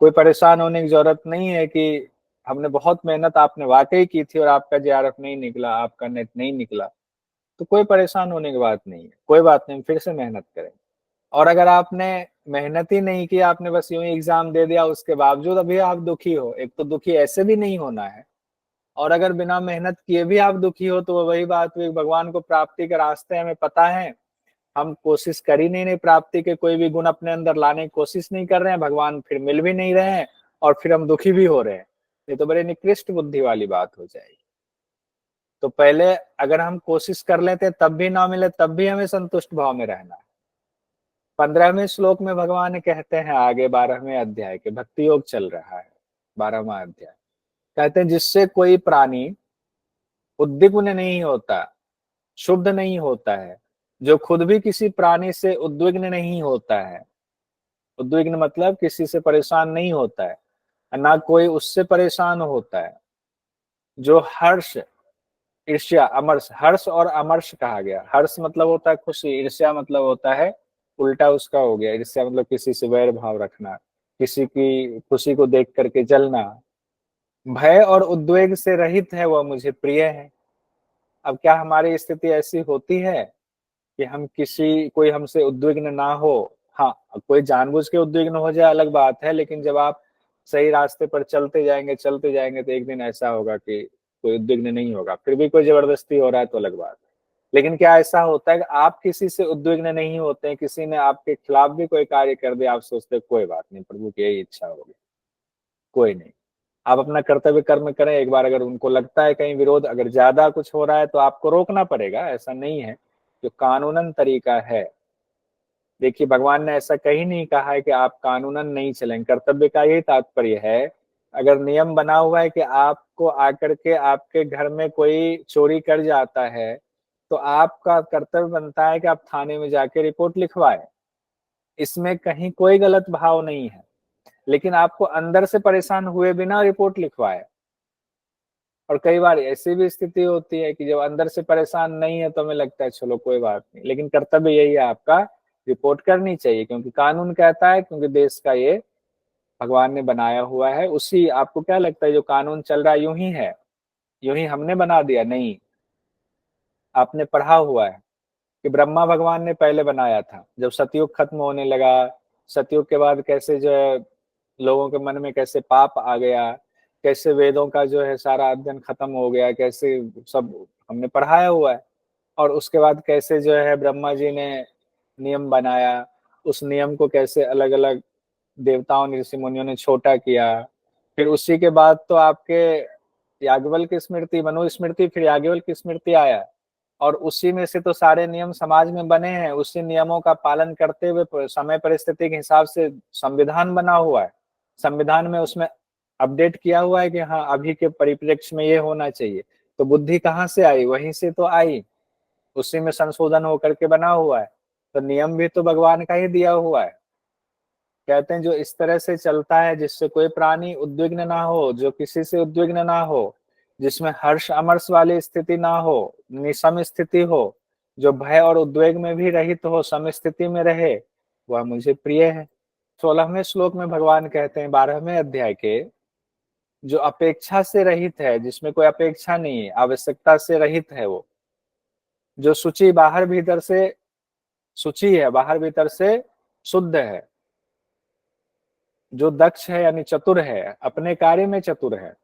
कोई परेशान होने की जरूरत नहीं है कि हमने बहुत मेहनत आपने वाकई की थी और आपका जेआरएफ नहीं निकला, आपका नेट नहीं निकला, तो कोई परेशान होने की बात नहीं है। कोई बात नहीं, फिर से मेहनत करें। और अगर आपने मेहनत ही नहीं की, आपने बस यूं ही एग्जाम दे दिया, उसके बावजूद अभी आप दुखी हो, एक तो दुखी ऐसे भी नहीं होना है, और अगर बिना मेहनत किए भी आप दुखी हो तो वही बात हुई। भगवान को प्राप्ति के रास्ते हमें पता है, हम कोशिश कर ही नहीं प्राप्ति के कोई भी गुण अपने अंदर लाने की कोशिश नहीं कर रहे हैं, भगवान फिर मिल भी नहीं रहे हैं, और फिर हम दुखी भी हो रहे हैं। ये तो बड़े निकृष्ट बुद्धि वाली बात हो जाएगी। तो पहले अगर हम कोशिश कर लेते तब भी ना मिले, तब भी हमें संतुष्ट भाव में रहना है। 15वें श्लोक में भगवान कहते हैं आगे, 12वें अध्याय के भक्ति योग चल रहा है, 12वां अध्याय। कहते हैं जिससे कोई प्राणी उद्विग्न नहीं होता, शुद्ध नहीं होता है, जो खुद भी किसी प्राणी से उद्विग्न नहीं होता है। उद्विग्न मतलब किसी से परेशान नहीं होता है, ना कोई उससे परेशान होता है। जो हर्ष, ईर्ष्या, अमर्ष, हर्ष और अमर्ष कहा गया। हर्ष मतलब होता है खुशी, ईर्ष्या मतलब होता है उल्टा उसका हो गया। ईर्ष्या मतलब किसी से वैर भाव रखना, किसी की खुशी को देख करके जलना। भय और उद्वेग से रहित है वह मुझे प्रिय है। अब क्या हमारी स्थिति ऐसी होती है कि हम किसी कोई हमसे उद्विग्न ना हो। हाँ, कोई जानबूझ के उद्विग्न हो जाए अलग बात है, लेकिन जब आप सही रास्ते पर चलते जाएंगे तो एक दिन ऐसा होगा कि कोई उद्विग्न नहीं होगा। फिर भी कोई जबरदस्ती हो रहा है तो अलग बात है। लेकिन क्या ऐसा होता है कि आप किसी से उद्विग्न नहीं होते हैं, किसी ने आपके खिलाफ भी कोई कार्य कर दिया, आप सोचते हैं कोई बात नहीं, प्रभु की यही इच्छा होगी, कोई नहीं, आप अपना कर्तव्य कर्म करें। एक बार अगर उनको लगता है कहीं विरोध अगर ज्यादा कुछ हो रहा है तो आपको रोकना पड़ेगा, ऐसा नहीं है। जो कानूनन तरीका है, देखिए भगवान ने ऐसा कहीं नहीं कहा है कि आप कानूनन नहीं चलें। कर्तव्य का यही तात्पर्य है। अगर नियम बना हुआ है कि आपको आकर के आपके घर में कोई चोरी कर जाता है, तो आपका कर्तव्य बनता है कि आप थाने में जाके रिपोर्ट लिखवाएं। इसमें कहीं कोई गलत भाव नहीं है, लेकिन आपको अंदर से परेशान हुए बिना रिपोर्ट लिखवाए। और कई बार ऐसी भी स्थिति होती है कि जब अंदर से परेशान नहीं है तो हमें लगता है चलो कोई बात नहीं, लेकिन कर्तव्य यही है आपका, रिपोर्ट करनी चाहिए, क्योंकि कानून कहता है, क्योंकि देश का ये भगवान ने बनाया हुआ है। उसी आपको क्या लगता है जो कानून चल रहा है यूं ही है, यूं ही हमने बना दिया? नहीं, आपने पढ़ा हुआ है कि ब्रह्मा भगवान ने पहले बनाया था। जब सतयुग खत्म होने लगा, सतयुग के बाद कैसे जो है लोगों के मन में कैसे पाप आ गया, कैसे वेदों का जो है सारा अध्ययन खत्म हो गया, कैसे सब हमने पढ़ाया हुआ है। और उसके बाद कैसे जो है ब्रह्मा जी ने नियम बनाया, उस नियम को कैसे अलग अलग देवताओं ने ऋषि मुनियों ने छोटा किया। फिर उसी के बाद तो आपके याज्ञवल्क्य की स्मृति, मनु स्मृति, फिर याज्ञवल्क्य की स्मृति आया। और उसी में से तो सारे नियम समाज में बने हैं। उसी नियमों का पालन करते हुए समय परिस्थिति के हिसाब से संविधान बना हुआ है। संविधान में उसमें अपडेट किया हुआ है कि हाँ अभी के परिप्रेक्ष्य में ये होना चाहिए। तो बुद्धि कहाँ से आई? वहीं से तो आई, उसी में संशोधन होकर के बना हुआ है। तो नियम भी तो भगवान का ही दिया हुआ है। कहते हैं जो इस तरह से चलता है जिससे कोई प्राणी उद्विग्न ना हो, जो किसी से उद्विग्न ना हो, जिसमें हर्ष अमर्ष वाली स्थिति ना हो, निसम स्थिति हो, जो भय और उद्वेग में भी रहित हो, सम स्थिति में रहे, वह मुझे प्रिय है। 16वें श्लोक में भगवान कहते हैं 12वें अध्याय के, जो अपेक्षा से रहित है, जिसमें कोई अपेक्षा नहीं है, आवश्यकता से रहित है, वो जो शुचि बाहर भीतर से शुचि है, बाहर भीतर से शुद्ध है, जो दक्ष है यानी चतुर है, अपने कार्य में चतुर है,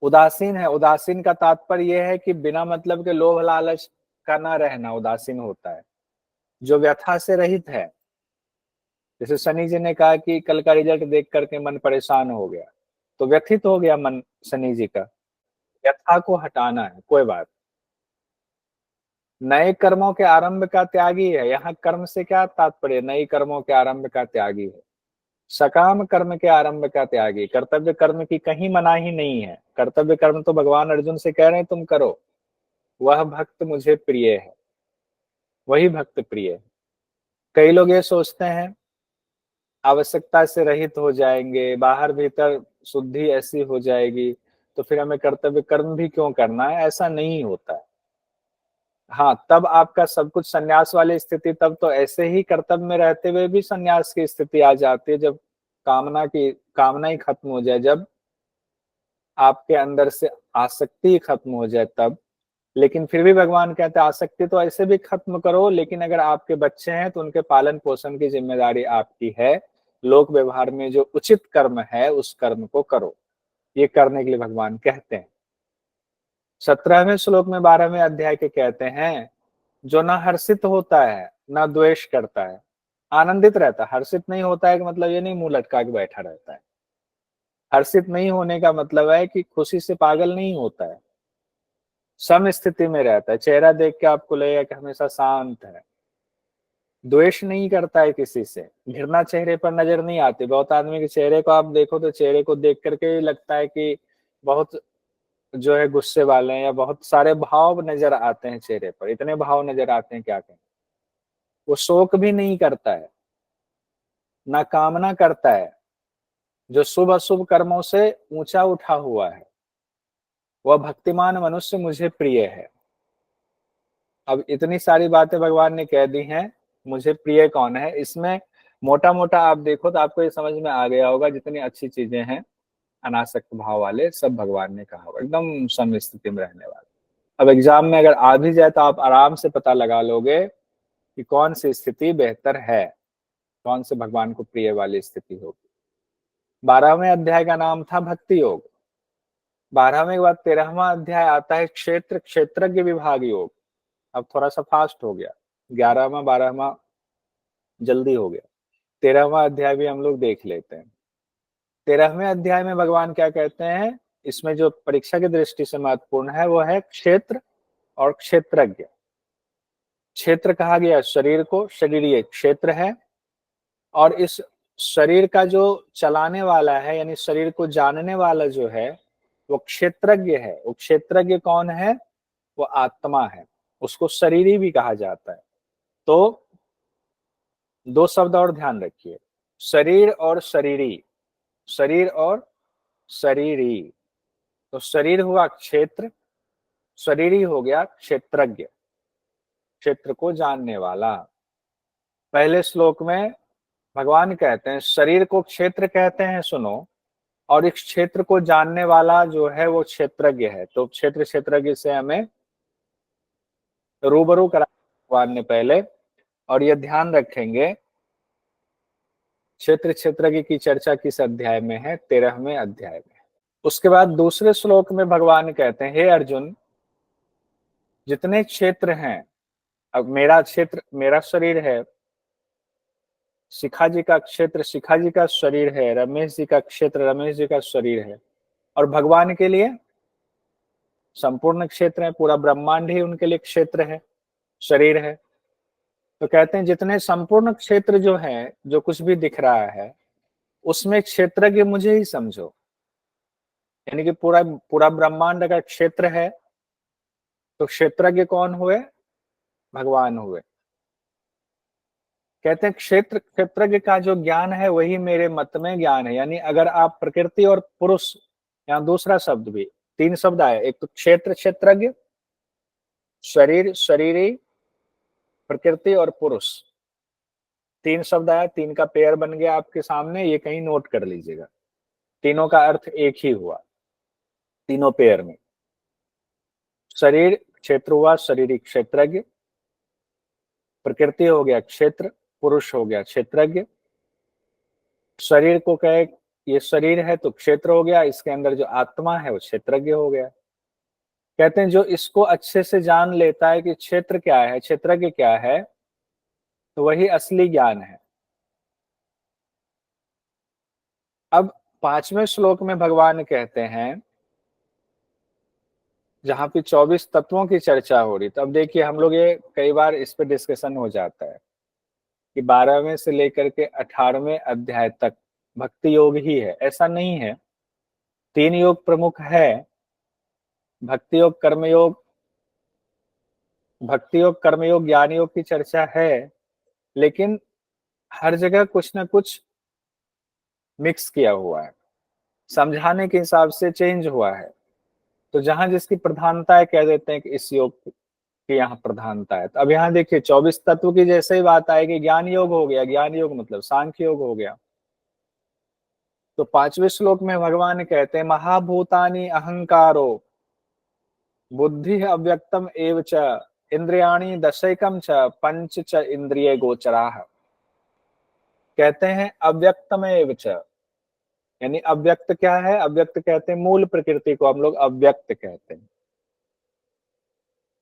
उदासीन है। उदासीन का तात्पर्य यह है कि बिना मतलब के लोभ लालच का ना रहना उदासीन होता है। जो व्यथा से रहित है, जैसे शनि जी ने कहा कि कल का रिजल्ट देख करके मन परेशान हो गया, तो व्यथित हो गया मन शनि जी का, व्यथा को हटाना है, कोई बात। नए कर्मों के आरंभ का त्यागी है। यहाँ कर्म से क्या तात्पर्य? नई कर्मों के आरंभ का त्यागी है, सकाम कर्म के आरंभ का त्यागी। कर्तव्य कर्म की कहीं मनाही नहीं है। कर्तव्य कर्म तो भगवान अर्जुन से कह रहे हैं तुम करो, वह भक्त मुझे प्रिय है, वही भक्त प्रिय है। कई लोग ये सोचते हैं आवश्यकता से रहित हो जाएंगे, बाहर भीतर शुद्धि ऐसी हो जाएगी तो फिर हमें कर्तव्य कर्म भी क्यों करना है? ऐसा नहीं होता है। हाँ, तब आपका सब कुछ संन्यास वाली स्थिति, तब तो ऐसे ही कर्तव्य में रहते हुए भी संन्यास की स्थिति आ जाती है, जब कामना ही खत्म हो जाए, जब आपके अंदर से आसक्ति खत्म हो जाए तब। लेकिन फिर भी भगवान कहते हैं आसक्ति तो ऐसे भी खत्म करो, लेकिन अगर आपके बच्चे हैं तो उनके पालन पोषण की जिम्मेदारी आपकी है। लोक व्यवहार में जो उचित कर्म है उस कर्म को करो, ये करने के लिए भगवान कहते हैं। 17वें श्लोक में 12वें अध्याय के कहते हैं, जो ना हर्षित होता है ना द्वेष करता है, आनंदित रहता है। हर्षित नहीं होता है कि मतलब ये नहीं मुंह लटका के बैठा रहता है। हर्षित नहीं होने का मतलब है कि खुशी से पागल नहीं होता है, सम स्थिति में रहता है। चेहरा देख के आपको लगेगा कि हमेशा शांत है। द्वेष नहीं करता है किसी से, घृणा चेहरे पर नजर नहीं आती। बहुत आदमी के चेहरे को आप देखो तो चेहरे को देख करके ही लगता है कि बहुत जो है गुस्से वाले हैं, या बहुत सारे भाव नजर आते हैं चेहरे पर, इतने भाव नजर आते हैं क्या कहें। वो शोक भी नहीं करता है, ना कामना करता है, जो शुभ अशुभ कर्मों से ऊंचा उठा हुआ है, वह भक्तिमान मनुष्य मुझे प्रिय है। अब इतनी सारी बातें भगवान ने कह दी हैं, मुझे प्रिय कौन है? इसमें मोटा मोटा आप देखो तो आपको ये समझ में आ गया होगा, जितनी अच्छी चीजें हैं अनासक्त भाव वाले सब भगवान ने कहा होगा, एकदम सम स्थिति में रहने वाले। अब एग्जाम में अगर आ भी जाए तो आप आराम से पता लगा लोगे कि कौन सी स्थिति बेहतर है, कौन से भगवान को प्रिय वाली स्थिति होगी। 12वें अध्याय का नाम था भक्ति योग। 12वें के बाद 13वां अध्याय आता है क्षेत्र क्षेत्रज्ञ विभाग योग। अब थोड़ा सा फास्ट हो गया, 11वां 12वां जल्दी हो गया। 13वां अध्याय भी हम लोग देख लेते हैं। 13वें अध्याय में भगवान क्या कहते हैं, इसमें जो परीक्षा की दृष्टि से महत्वपूर्ण है वो है क्षेत्र और क्षेत्रज्ञ। क्षेत्र कहा गया शरीर को, शरीर ये क्षेत्र है, और इस शरीर का जो चलाने वाला है यानी शरीर को जानने वाला जो है वो क्षेत्रज्ञ है। वो क्षेत्रज्ञ कौन है, वो आत्मा है, उसको शरीरी भी कहा जाता है। तो दो शब्द और ध्यान रखिए, शरीर और शरीरी, शरीर और शरीरी। तो शरीर हुआ क्षेत्र, शरीरी हो गया क्षेत्रज्ञ, क्षेत्र को जानने वाला। पहले श्लोक में भगवान कहते हैं शरीर को क्षेत्र कहते हैं, सुनो, और इस क्षेत्र को जानने वाला जो है वो क्षेत्रज्ञ है। तो क्षेत्र क्षेत्रज्ञ से हमें रूबरू करा भगवान ने पहले, और ये ध्यान रखेंगे क्षेत्र क्षेत्रज्ञ की चर्चा किस अध्याय में है, 13वें अध्याय में। उसके बाद दूसरे श्लोक में भगवान कहते हैं हे अर्जुन, जितने क्षेत्र हैं, अब मेरा क्षेत्र मेरा शरीर है, शिखा जी का क्षेत्र शिखा जी का शरीर है, रमेश जी का क्षेत्र रमेश जी का शरीर है, और भगवान के लिए संपूर्ण क्षेत्र है, पूरा ब्रह्मांड ही उनके लिए क्षेत्र है, शरीर है। तो कहते हैं जितने संपूर्ण क्षेत्र जो है, जो कुछ भी दिख रहा है उसमें क्षेत्रज्ञ मुझे ही समझो। यानी कि पूरा पूरा ब्रह्मांड अगर क्षेत्र है तो क्षेत्रज्ञ कौन हुए, भगवान हुए। कहते हैं क्षेत्र क्षेत्रज्ञ का जो ज्ञान है वही मेरे मत में ज्ञान है। यानी अगर आप प्रकृति और पुरुष, यहाँ दूसरा शब्द भी, तीन शब्द आए, एक तो क्षेत्र क्षेत्रज्ञ, शरीर शरीरी, प्रकृति और पुरुष, तीन शब्द आया, तीन का पेयर बन गया आपके सामने, ये कहीं नोट कर लीजिएगा। तीनों का अर्थ एक ही हुआ तीनों पेयर में। शरीर क्षेत्र हुआ शरीरी क्षेत्रज्ञ, प्रकृति हो गया क्षेत्र, पुरुष हो गया क्षेत्रज्ञ। शरीर को कहे ये शरीर है तो क्षेत्र हो गया, इसके अंदर जो आत्मा है वो क्षेत्रज्ञ हो गया। कहते हैं जो इसको अच्छे से जान लेता है कि क्षेत्र क्या है, क्षेत्रज्ञ क्या है, तो वही असली ज्ञान है। अब 5वें श्लोक में भगवान कहते हैं, जहां पे 24 तत्वों की चर्चा हो रही, तो अब देखिए हम लोग ये कई बार इस पे डिस्कशन हो जाता है कि 12वें से लेकर के 18वें अध्याय तक भक्ति योग ही है, ऐसा नहीं है। 3 योग प्रमुख है, भक्ति योग कर्मयोग, भक्ति योग कर्मयोग ज्ञान योग की चर्चा है, लेकिन हर जगह कुछ ना कुछ मिक्स किया हुआ है, समझाने के हिसाब से चेंज हुआ है। तो जहां जिसकी प्रधानता है कह देते हैं कि इस योग की यहाँ प्रधानता है। तो अब यहाँ देखिए 24 तत्व की जैसे ही बात आएगी, ज्ञान योग हो गया, ज्ञान योग मतलब सांख्य योग हो गया। तो 5वें श्लोक में भगवान कहते हैं महाभूतानि अहंकारो बुद्धि अव्यक्तम एव च इंद्रियाणि दशैकम च पंच च इंद्रिय गोचराः। कहते हैं अव्यक्तम एव च, यानी अव्यक्त क्या है, अव्यक्त कहते हैं मूल प्रकृति को हम लोग अव्यक्त कहते हैं।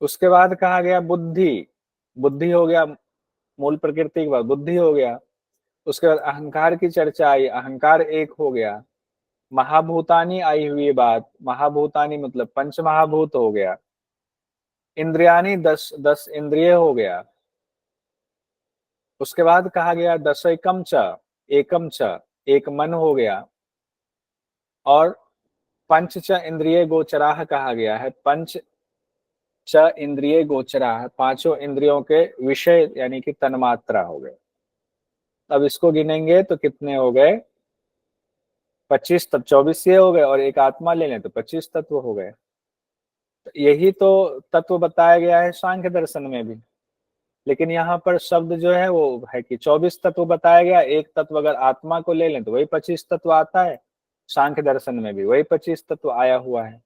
उसके बाद कहा गया बुद्धि, बुद्धि हो गया मूल प्रकृति के बाद बुद्धि हो गया। उसके बाद अहंकार की चर्चा आई, अहंकार एक हो गया। महाभूतानी आई हुई बात, महाभूतानी मतलब पंच महाभूत हो गया। इंद्रियानी 10 इंद्रिय हो गया। उसके बाद कहा गया दशैकम च, एकम च, एक मन हो गया। और पंच च इंद्रिय गोचराह कहा गया है, पंच च इंद्रिय गोचराह, पांचों इंद्रियों के विषय यानी कि तन्मात्रा हो गए। अब इसको गिनेंगे तो कितने हो गए, 25 तत्व, 24 ये हो गए, और एक आत्मा ले लें तो 25 तत्व हो गए। तो यही तो तत्व बताया गया है सांख्य दर्शन में भी, लेकिन यहाँ पर शब्द जो है वो है कि 24 तत्व बताया गया। एक तत्व अगर आत्मा को ले लें तो वही 25 तत्व आता है, सांख्य दर्शन में भी वही 25 तत्व आया हुआ है।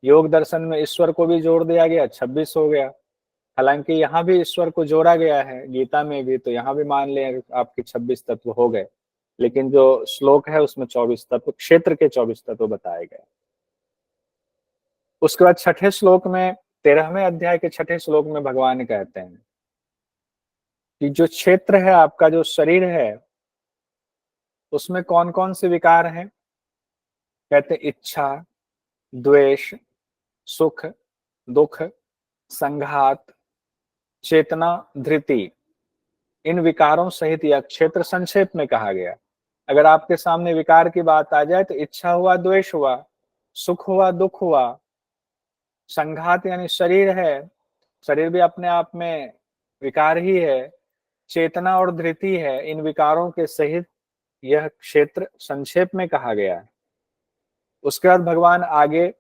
योग दर्शन में ईश्वर को भी जोड़ दिया गया, 26 हो गया। हालांकि यहाँ भी ईश्वर को जोड़ा गया है गीता में भी, तो यहाँ भी मान लें आपके 26 तत्व हो गए, लेकिन जो श्लोक है उसमें 24 तत्व, क्षेत्र के 24 तत्व बताए गए। उसके बाद छठे श्लोक में, 13वें अध्याय के छठे श्लोक में भगवान कहते हैं कि जो क्षेत्र है आपका, जो शरीर है, उसमें कौन कौन से विकार हैं। कहते इच्छा, द्वेष, सुख, दुख, संघात, चेतना, धृति, इन विकारों सहित यह क्षेत्र संक्षेप में कहा गया। अगर आपके सामने विकार की बात आ जाए तो इच्छा हुआ, द्वेष हुआ, सुख हुआ, दुख हुआ, संघात यानी शरीर है, शरीर भी अपने आप में विकार ही है, चेतना और धृति है, इन विकारों के सहित यह क्षेत्र संक्षेप में कहा गया है। उसके बाद भगवान आगे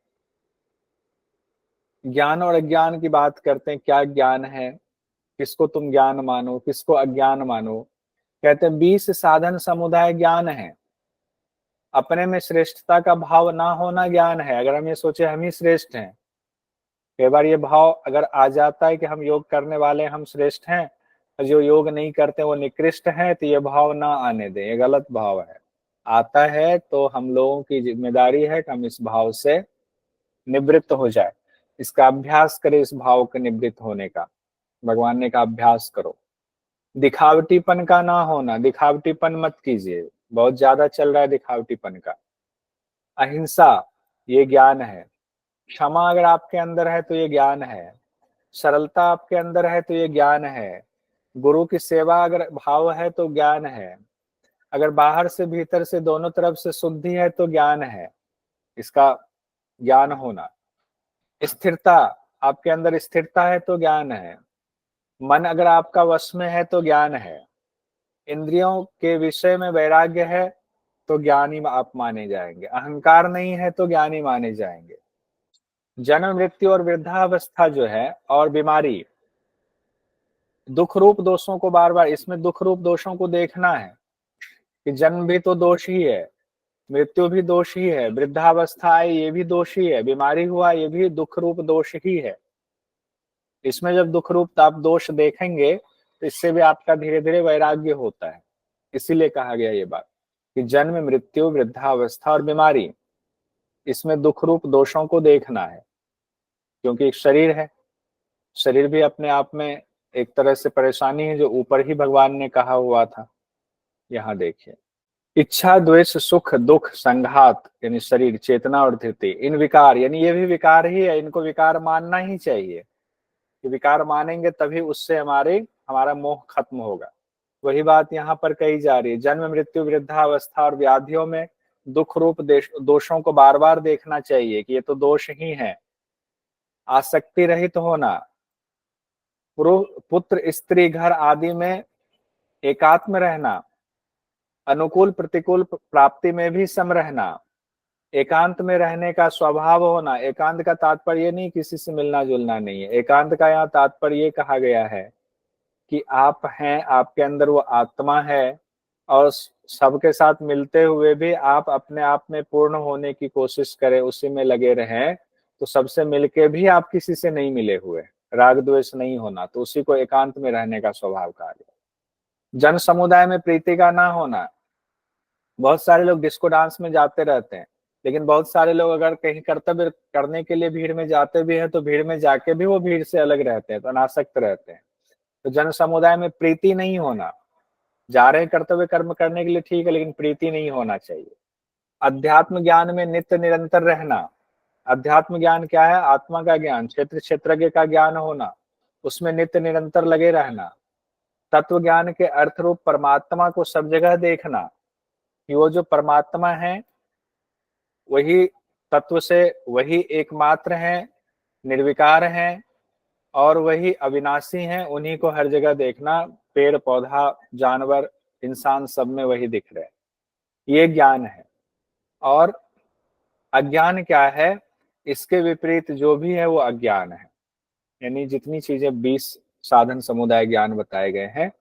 ज्ञान और अज्ञान की बात करते हैं। क्या ज्ञान है, किसको तुम ज्ञान मानो, किसको अज्ञान मानो। कहते हैं 20 साधन समुदाय ज्ञान है। अपने में श्रेष्ठता का भाव ना होना ज्ञान है। अगर हम ये सोचे हम ही श्रेष्ठ हैं, कई बार ये भाव अगर आ जाता है कि हम योग करने वाले हम श्रेष्ठ हैं और जो योग नहीं करते वो निकृष्ट हैं, तो ये भाव ना आने दें, ये गलत भाव है। आता है तो हम लोगों की जिम्मेदारी है कि हम इस भाव से निवृत्त हो जाए, इसका अभ्यास करें, इस भाव के निवृत्त होने का। भगवान ने कहा अभ्यास करो। दिखावटीपन का ना होना, दिखावटीपन मत कीजिए, बहुत ज्यादा चल रहा है दिखावटीपन का। अहिंसा, ये ज्ञान है। क्षमा अगर आपके अंदर है तो ये ज्ञान है। सरलता आपके अंदर है तो ये ज्ञान है। गुरु की सेवा अगर भाव है तो ज्ञान है। अगर बाहर से भीतर से दोनों तरफ से शुद्धि है तो ज्ञान है, इसका ज्ञान होना। स्थिरता, आपके अंदर स्थिरता है तो ज्ञान है। मन अगर आपका वश में है तो ज्ञान है। इंद्रियों के विषय में वैराग्य है तो ज्ञानी आप माने जाएंगे। अहंकार नहीं है तो ज्ञानी माने जाएंगे। जन्म, मृत्यु और वृद्धावस्था जो है और बीमारी, दुख रूप दोषों को बार बार, इसमें दुख रूप दोषों को देखना है कि जन्म भी तो दोष ही है, मृत्यु भी दोष ही है, वृद्धावस्था आई ये भी दोष ही है, बीमारी हुआ ये भी दुख रूप दोष ही है। इसमें जब दुख रूप आप दोष देखेंगे तो इससे भी आपका धीरे धीरे वैराग्य होता है। इसीलिए कहा गया ये बात कि जन्म, मृत्यु, वृद्धावस्था और बीमारी, इसमें दुख रूप दोषों को देखना है, क्योंकि एक शरीर है, शरीर भी अपने आप में एक तरह से परेशानी है, जो ऊपर ही भगवान ने कहा हुआ था। यहाँ देखिए, इच्छा, द्वेष, सुख, दुख, संघात यानी शरीर, चेतना और धृति, इन विकार यानी ये भी विकार ही है, इनको विकार मानना ही चाहिए। कि विकार मानेंगे तभी उससे हमारा मोह खत्म होगा। वही बात यहाँ पर कही जा रही है। जन्म, मृत्यु, वृद्धावस्था और व्याधियों में दुख रूप दोषों को बार बार देखना चाहिए कि ये तो दोष ही है। आसक्ति रहित होना, पुत्र, स्त्री, घर आदि में एकात्म रहना, अनुकूल प्रतिकूल प्राप्ति में भी सम रहना, एकांत में रहने का स्वभाव होना। एकांत का तात्पर्य ये नहीं किसी से मिलना जुलना नहीं है। एकांत का यहाँ तात्पर्य ये कहा गया है कि आप हैं, आपके अंदर वो आत्मा है और सबके साथ मिलते हुए भी आप अपने आप में पूर्ण होने की कोशिश करें, उसी में लगे रहें। तो सबसे मिलके भी आप किसी से नहीं मिले हुए, राग द्वेष नहीं होना, तो उसी को एकांत में रहने का स्वभाव कहा गया। जन समुदाय में प्रीति का ना होना, बहुत सारे लोग डिस्को डांस में जाते रहते हैं, लेकिन बहुत सारे लोग अगर कहीं कर्तव्य करने के लिए भीड़ में जाते भी हैं तो भीड़ में जाके भी वो भीड़ से अलग रहते हैं, तो अनासक्त रहते हैं। तो जन समुदाय में प्रीति नहीं होना, जा रहे हैं कर्तव्य कर्म करने के लिए ठीक है, लेकिन प्रीति नहीं होना चाहिए। अध्यात्म ज्ञान में नित्य निरंतर रहना। अध्यात्म ज्ञान क्या है? आत्मा का ज्ञान, क्षेत्र क्षेत्रज्ञ का ज्ञान होना, उसमें नित्य निरंतर लगे रहना। तत्व ज्ञान के अर्थ रूप परमात्मा को सब जगह देखना कि वो जो परमात्मा है वही तत्व से, वही एकमात्र है, निर्विकार है और वही अविनाशी है। उन्हीं को हर जगह देखना, पेड़ पौधा जानवर इंसान सब में वही दिख रहे हैं, ये ज्ञान है। और अज्ञान क्या है? इसके विपरीत जो भी है वो अज्ञान है। यानी जितनी चीजें 20 साधन समुदाय ज्ञान बताए गए हैं,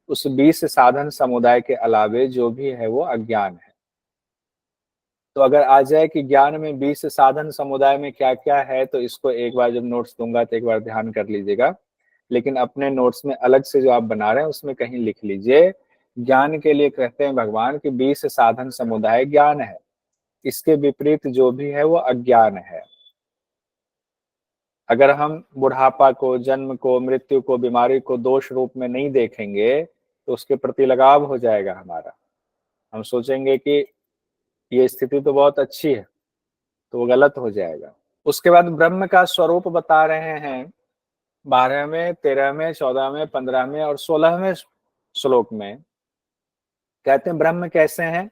उस 20 साधन समुदाय के अलावे जो भी है वो अज्ञान है। तो अगर आ जाए कि ज्ञान में 20 साधन समुदाय में क्या क्या है, तो इसको एक बार जब नोट्स दूंगा तो एक बार ध्यान कर लीजिएगा। लेकिन अपने नोट्स में अलग से जो आप बना रहे हैं उसमें कहीं लिख लीजिए, ज्ञान के लिए कहते हैं भगवान कि 20 साधन समुदाय ज्ञान है, इसके विपरीत जो भी है वो अज्ञान है। अगर हम बुढ़ापा को, जन्म को, मृत्यु को, बीमारी को दोष रूप में नहीं देखेंगे तो उसके प्रति लगाव हो जाएगा हमारा। हम सोचेंगे कि ये स्थिति तो बहुत अच्छी है, तो वो गलत हो जाएगा। उसके बाद ब्रह्म का स्वरूप बता रहे हैं 12वें, 13वें, 14वें, 15वें और 16वें श्लोक में। कहते हैं ब्रह्म कैसे हैं,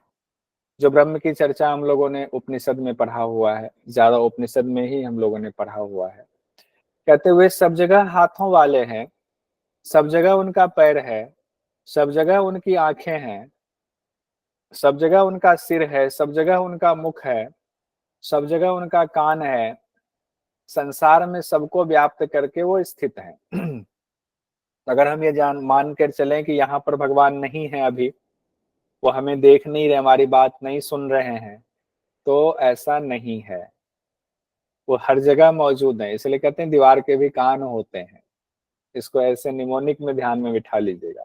जो ब्रह्म की चर्चा हम लोगों ने उपनिषद में पढ़ा हुआ है, ज्यादा उपनिषद में ही हम लोगों ने पढ़ा हुआ है। कहते हुए सब जगह हाथों वाले हैं, सब जगह उनका पैर है, सब जगह उनकी आंखें हैं, सब जगह उनका सिर है, सब जगह उनका मुख है, सब जगह उनका कान है, संसार में सबको व्याप्त करके वो स्थित है। अगर हम ये जान मान कर चलें कि यहाँ पर भगवान नहीं है अभी, वो हमें देख नहीं रहे, हमारी बात नहीं सुन रहे हैं, तो ऐसा नहीं है। वो हर जगह मौजूद है, इसलिए कहते हैं दीवार के भी कान होते हैं। इसको ऐसे निमोनिक में ध्यान में बिठा लीजिएगा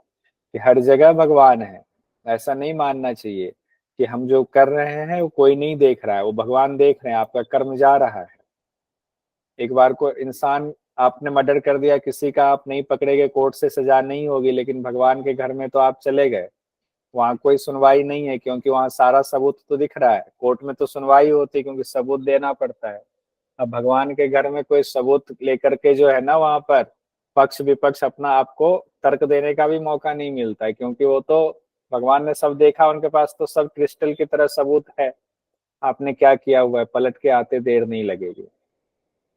कि हर जगह भगवान है। ऐसा नहीं मानना चाहिए कि हम जो कर रहे हैं वो कोई नहीं देख रहा है, वो भगवान देख रहे हैं, आपका कर्म जा रहा है। एक बार को इंसान, आपने मर्डर कर दिया किसी का, आप नहीं पकड़े गए, कोर्ट से सजा नहीं होगी, लेकिन भगवान के घर में तो आप चले गए, वहां कोई सुनवाई नहीं है, क्योंकि वहां सारा सबूत तो दिख रहा है। कोर्ट में तो सुनवाई होती है क्योंकि सबूत देना पड़ता है। अब भगवान के घर में कोई सबूत लेकर के जो है ना, वहां पर पक्ष विपक्ष अपना आपको तर्क देने का भी मौका नहीं मिलता है, क्योंकि वो तो भगवान ने सब देखा, उनके पास तो सब क्रिस्टल की तरह सबूत है। आपने क्या किया हुआ है, पलट के आते देर नहीं लगेगी,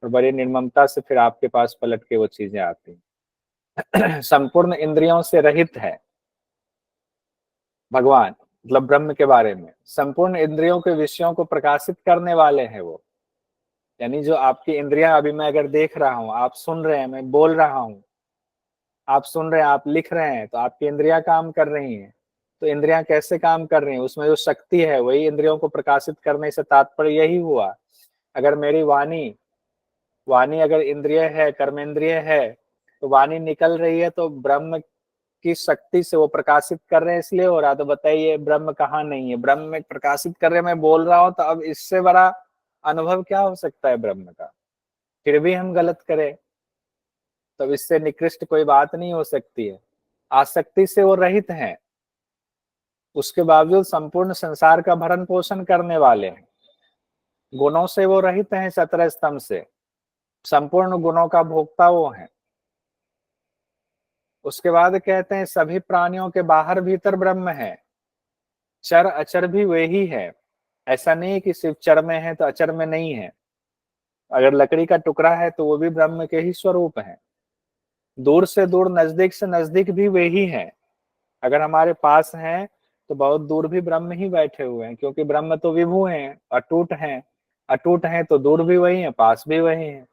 और बड़ी निर्ममता से फिर आपके पास पलट के वो चीजें आती हैं। संपूर्ण इंद्रियों से रहित है भगवान, मतलब ब्रह्म के बारे में संपूर्ण इंद्रियों के विषयों को प्रकाशित करने वाले हैं वो। यानी जो आपकी इंद्रियां, अभी मैं अगर देख रहा हूं, आप सुन रहे हैं, मैं बोल रहा हूं, आप सुन रहे हैं, आप लिख रहे हैं, तो आपकी इंद्रियां काम कर रही हैं। तो इंद्रियां कैसे काम कर रही हैं, उसमें जो शक्ति है वही इंद्रियों को प्रकाशित करने से तात्पर्य यही हुआ। अगर मेरी वाणी, वाणी अगर इंद्रिय है, कर्मेंद्रिय है, तो वाणी निकल रही है तो ब्रह्म की शक्ति से वो प्रकाशित कर रहे हैं, इसलिए हो रहा। तो बताइए ब्रह्म कहाँ नहीं है, ब्रह्म में प्रकाशित कर रहे, मैं बोल रहा हूं, तो अब इससे बड़ा अनुभव क्या हो सकता है ब्रह्म का। फिर भी हम गलत करें, तब इससे निकृष्ट कोई बात नहीं हो सकती है। आसक्ति से वो रहित हैं, उसके बावजूद संपूर्ण संसार का भरण पोषण करने वाले हैं। गुणों से वो रहित हैं, 17 स्तंभ से संपूर्ण गुणों का भोक्ता वो है। उसके बाद कहते हैं सभी प्राणियों के बाहर भीतर ब्रह्म है, चर अचर भी वे ही है। ऐसा नहीं कि सिर्फ चर में है तो अचर में नहीं है। अगर लकड़ी का टुकड़ा है तो वो भी ब्रह्म के ही स्वरूप है। दूर से दूर, नजदीक से नजदीक भी वे ही है। अगर हमारे पास हैं तो बहुत दूर भी ब्रह्म ही बैठे हुए हैं, क्योंकि ब्रह्म तो विभु हैं, अटूट हैं। अटूट हैं तो दूर भी वही है, पास भी वही है।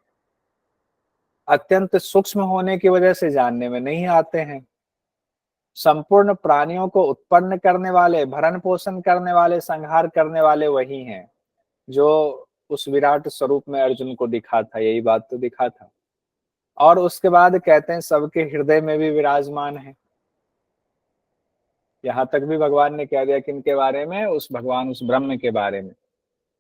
अत्यंत सूक्ष्म होने की वजह से जानने में नहीं आते हैं। संपूर्ण प्राणियों को उत्पन्न करने वाले, भरण पोषण करने वाले, संहार करने वाले वही हैं, जो उस विराट स्वरूप में अर्जुन को दिखा था। यही बात तो दिखा था। और उसके बाद कहते हैं सबके हृदय में भी विराजमान है। यहां तक भी भगवान ने कह दिया किनके बारे में, उस भगवान, उस ब्रह्म के बारे में।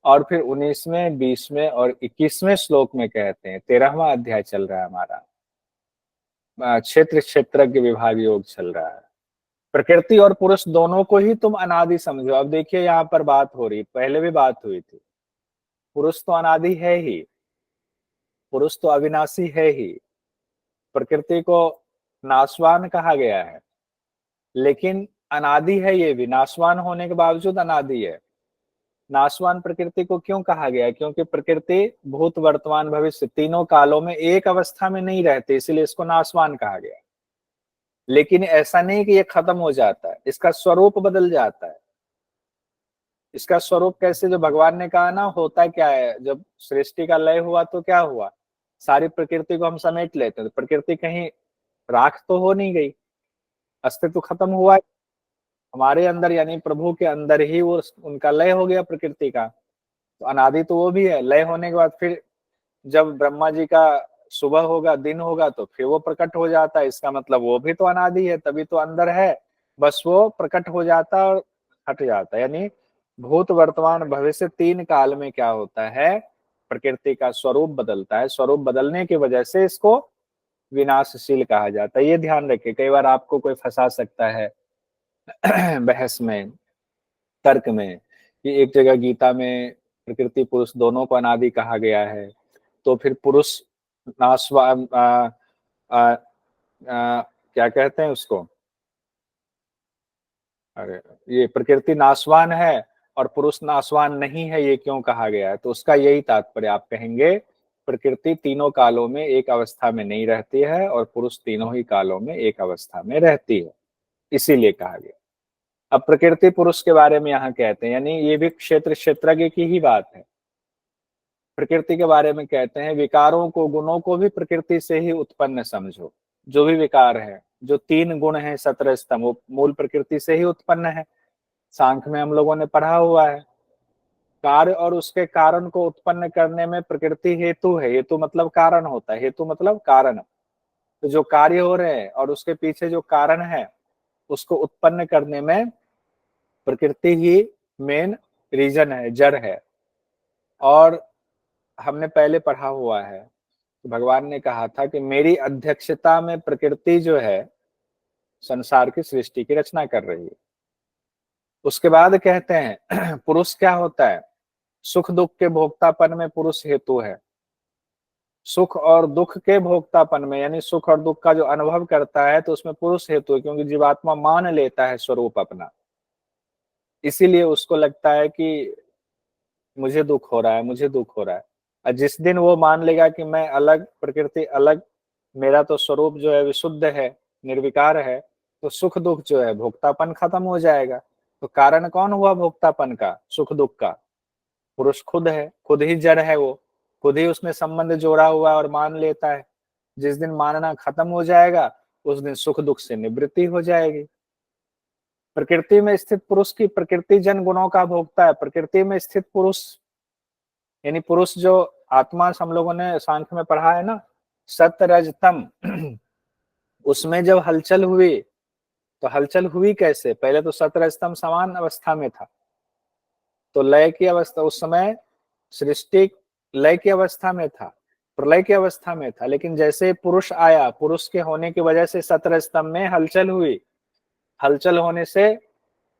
और फिर 19वें, 20वें और 21वें श्लोक में कहते हैं, 13वां अध्याय चल रहा है हमारा, क्षेत्र क्षेत्रज्ञ विभाग योग चल रहा है। प्रकृति और पुरुष दोनों को ही तुम अनादि समझो। अब देखिए यहाँ पर बात हो रही, पहले भी बात हुई थी, पुरुष तो अनादि है ही, पुरुष तो अविनाशी है ही। प्रकृति को नाशवान कहा गया है, लेकिन अनादि है ये भी, नाशवान होने के बावजूद अनादि है। नाशवान प्रकृति को क्यों कहा गया है, क्योंकि प्रकृति भूत वर्तमान भविष्य तीनों कालों में एक अवस्था में नहीं रहती, इसीलिए इसको नाशवान कहा गया। लेकिन ऐसा नहीं कि ये खत्म हो जाता है, इसका स्वरूप बदल जाता है। इसका स्वरूप कैसे, जो भगवान ने कहा ना, होता क्या है, जब सृष्टि का लय हुआ तो क्या हुआ, सारी प्रकृति को हम समेट लेते हैं, तो प्रकृति कहीं राख तो हो नहीं गई, अस्तित्व खत्म हुआ। हमारे अंदर यानी प्रभु के अंदर ही वो उनका लय हो गया प्रकृति का। तो अनादि तो वो भी है, लय होने के बाद फिर जब ब्रह्मा जी का सुबह होगा, दिन होगा, तो फिर वो प्रकट हो जाता है। इसका मतलब वो भी तो अनादि है, तभी तो अंदर है, बस वो प्रकट हो जाता है और हट जाता है। यानी भूत वर्तमान भविष्य तीन काल में क्या होता है, प्रकृति का स्वरूप बदलता है। स्वरूप बदलने की वजह से इसको विनाशशील कहा जाता है। ये ध्यान रखिए, कई बार आपको कोई फंसा सकता है बहस में, तर्क में, कि एक जगह गीता में प्रकृति पुरुष दोनों को अनादि कहा गया है, तो फिर पुरुष नाशवान क्या कहते हैं उसको, अरे ये प्रकृति नाशवान है और पुरुष नाशवान नहीं है, ये क्यों कहा गया है? तो उसका यही तात्पर्य आप कहेंगे, प्रकृति तीनों कालों में एक अवस्था में नहीं रहती है और पुरुष तीनों ही कालों में एक अवस्था में रहती है, इसीलिए कहा गया। अब प्रकृति पुरुष के बारे में यहाँ कहते हैं, यानी ये भी क्षेत्रज्ञ की ही बात है। प्रकृति के बारे में कहते हैं, विकारों को, गुणों को भी प्रकृति से ही उत्पन्न समझो। जो भी विकार है, जो तीन गुण है 17 स्तंभ, वो मूल प्रकृति से ही उत्पन्न है। सांख्य में हम लोगों ने पढ़ा हुआ है। कार्य और उसके कारण को उत्पन्न करने में प्रकृति हेतु है। हेतु मतलब कारण होता है, हेतु मतलब कारण। तो जो कार्य हो रहे हैं और उसके पीछे जो कारण है, उसको उत्पन्न करने में प्रकृति ही मेन रीजन है, जड़ है। और हमने पहले पढ़ा हुआ है, तो भगवान ने कहा था कि मेरी अध्यक्षता में प्रकृति जो है संसार की सृष्टि की रचना कर रही है। उसके बाद कहते हैं पुरुष क्या होता है, सुख दुख के भोक्तापन में पुरुष हेतु है। सुख और दुख के भोक्तापन में, यानी सुख और दुख का जो अनुभव करता है, तो उसमें पुरुष हेतु है, क्योंकि जीवात्मा मान लेता है स्वरूप अपना, इसीलिए उसको लगता है कि मुझे दुख हो रहा है, मुझे दुख हो रहा है। और जिस दिन वो मान लेगा कि मैं अलग, प्रकृति अलग, मेरा तो स्वरूप जो है विशुद्ध है, निर्विकार है, तो सुख दुख जो है भोक्तापन खत्म हो जाएगा। तो कारण कौन हुआ भोक्तापन का, सुख दुख का? पुरुष खुद है, खुद ही जड़ है, वो खुद ही उसने संबंध जोड़ा हुआ है और मान लेता है। जिस दिन मानना खत्म हो जाएगा, उस दिन सुख दुख से निवृत्ति हो जाएगी। प्रकृति में स्थित पुरुष की प्रकृति जन गुणों का भोगता है। प्रकृति में स्थित पुरुष यानी पुरुष जो आत्मा, हम लोगों ने सांख्य में पढ़ा है ना, सत्य रज तम उसमें जब हलचल हुई, तो हलचल हुई कैसे? पहले तो सत्य रज तम समान अवस्था में था, तो लय की अवस्था, उस समय सृष्टि लय की अवस्था में था, प्रलय की अवस्था में था। लेकिन जैसे पुरुष आया, पुरुष के होने की वजह से सत्य स्तंभ में हलचल हुई। हलचल होने से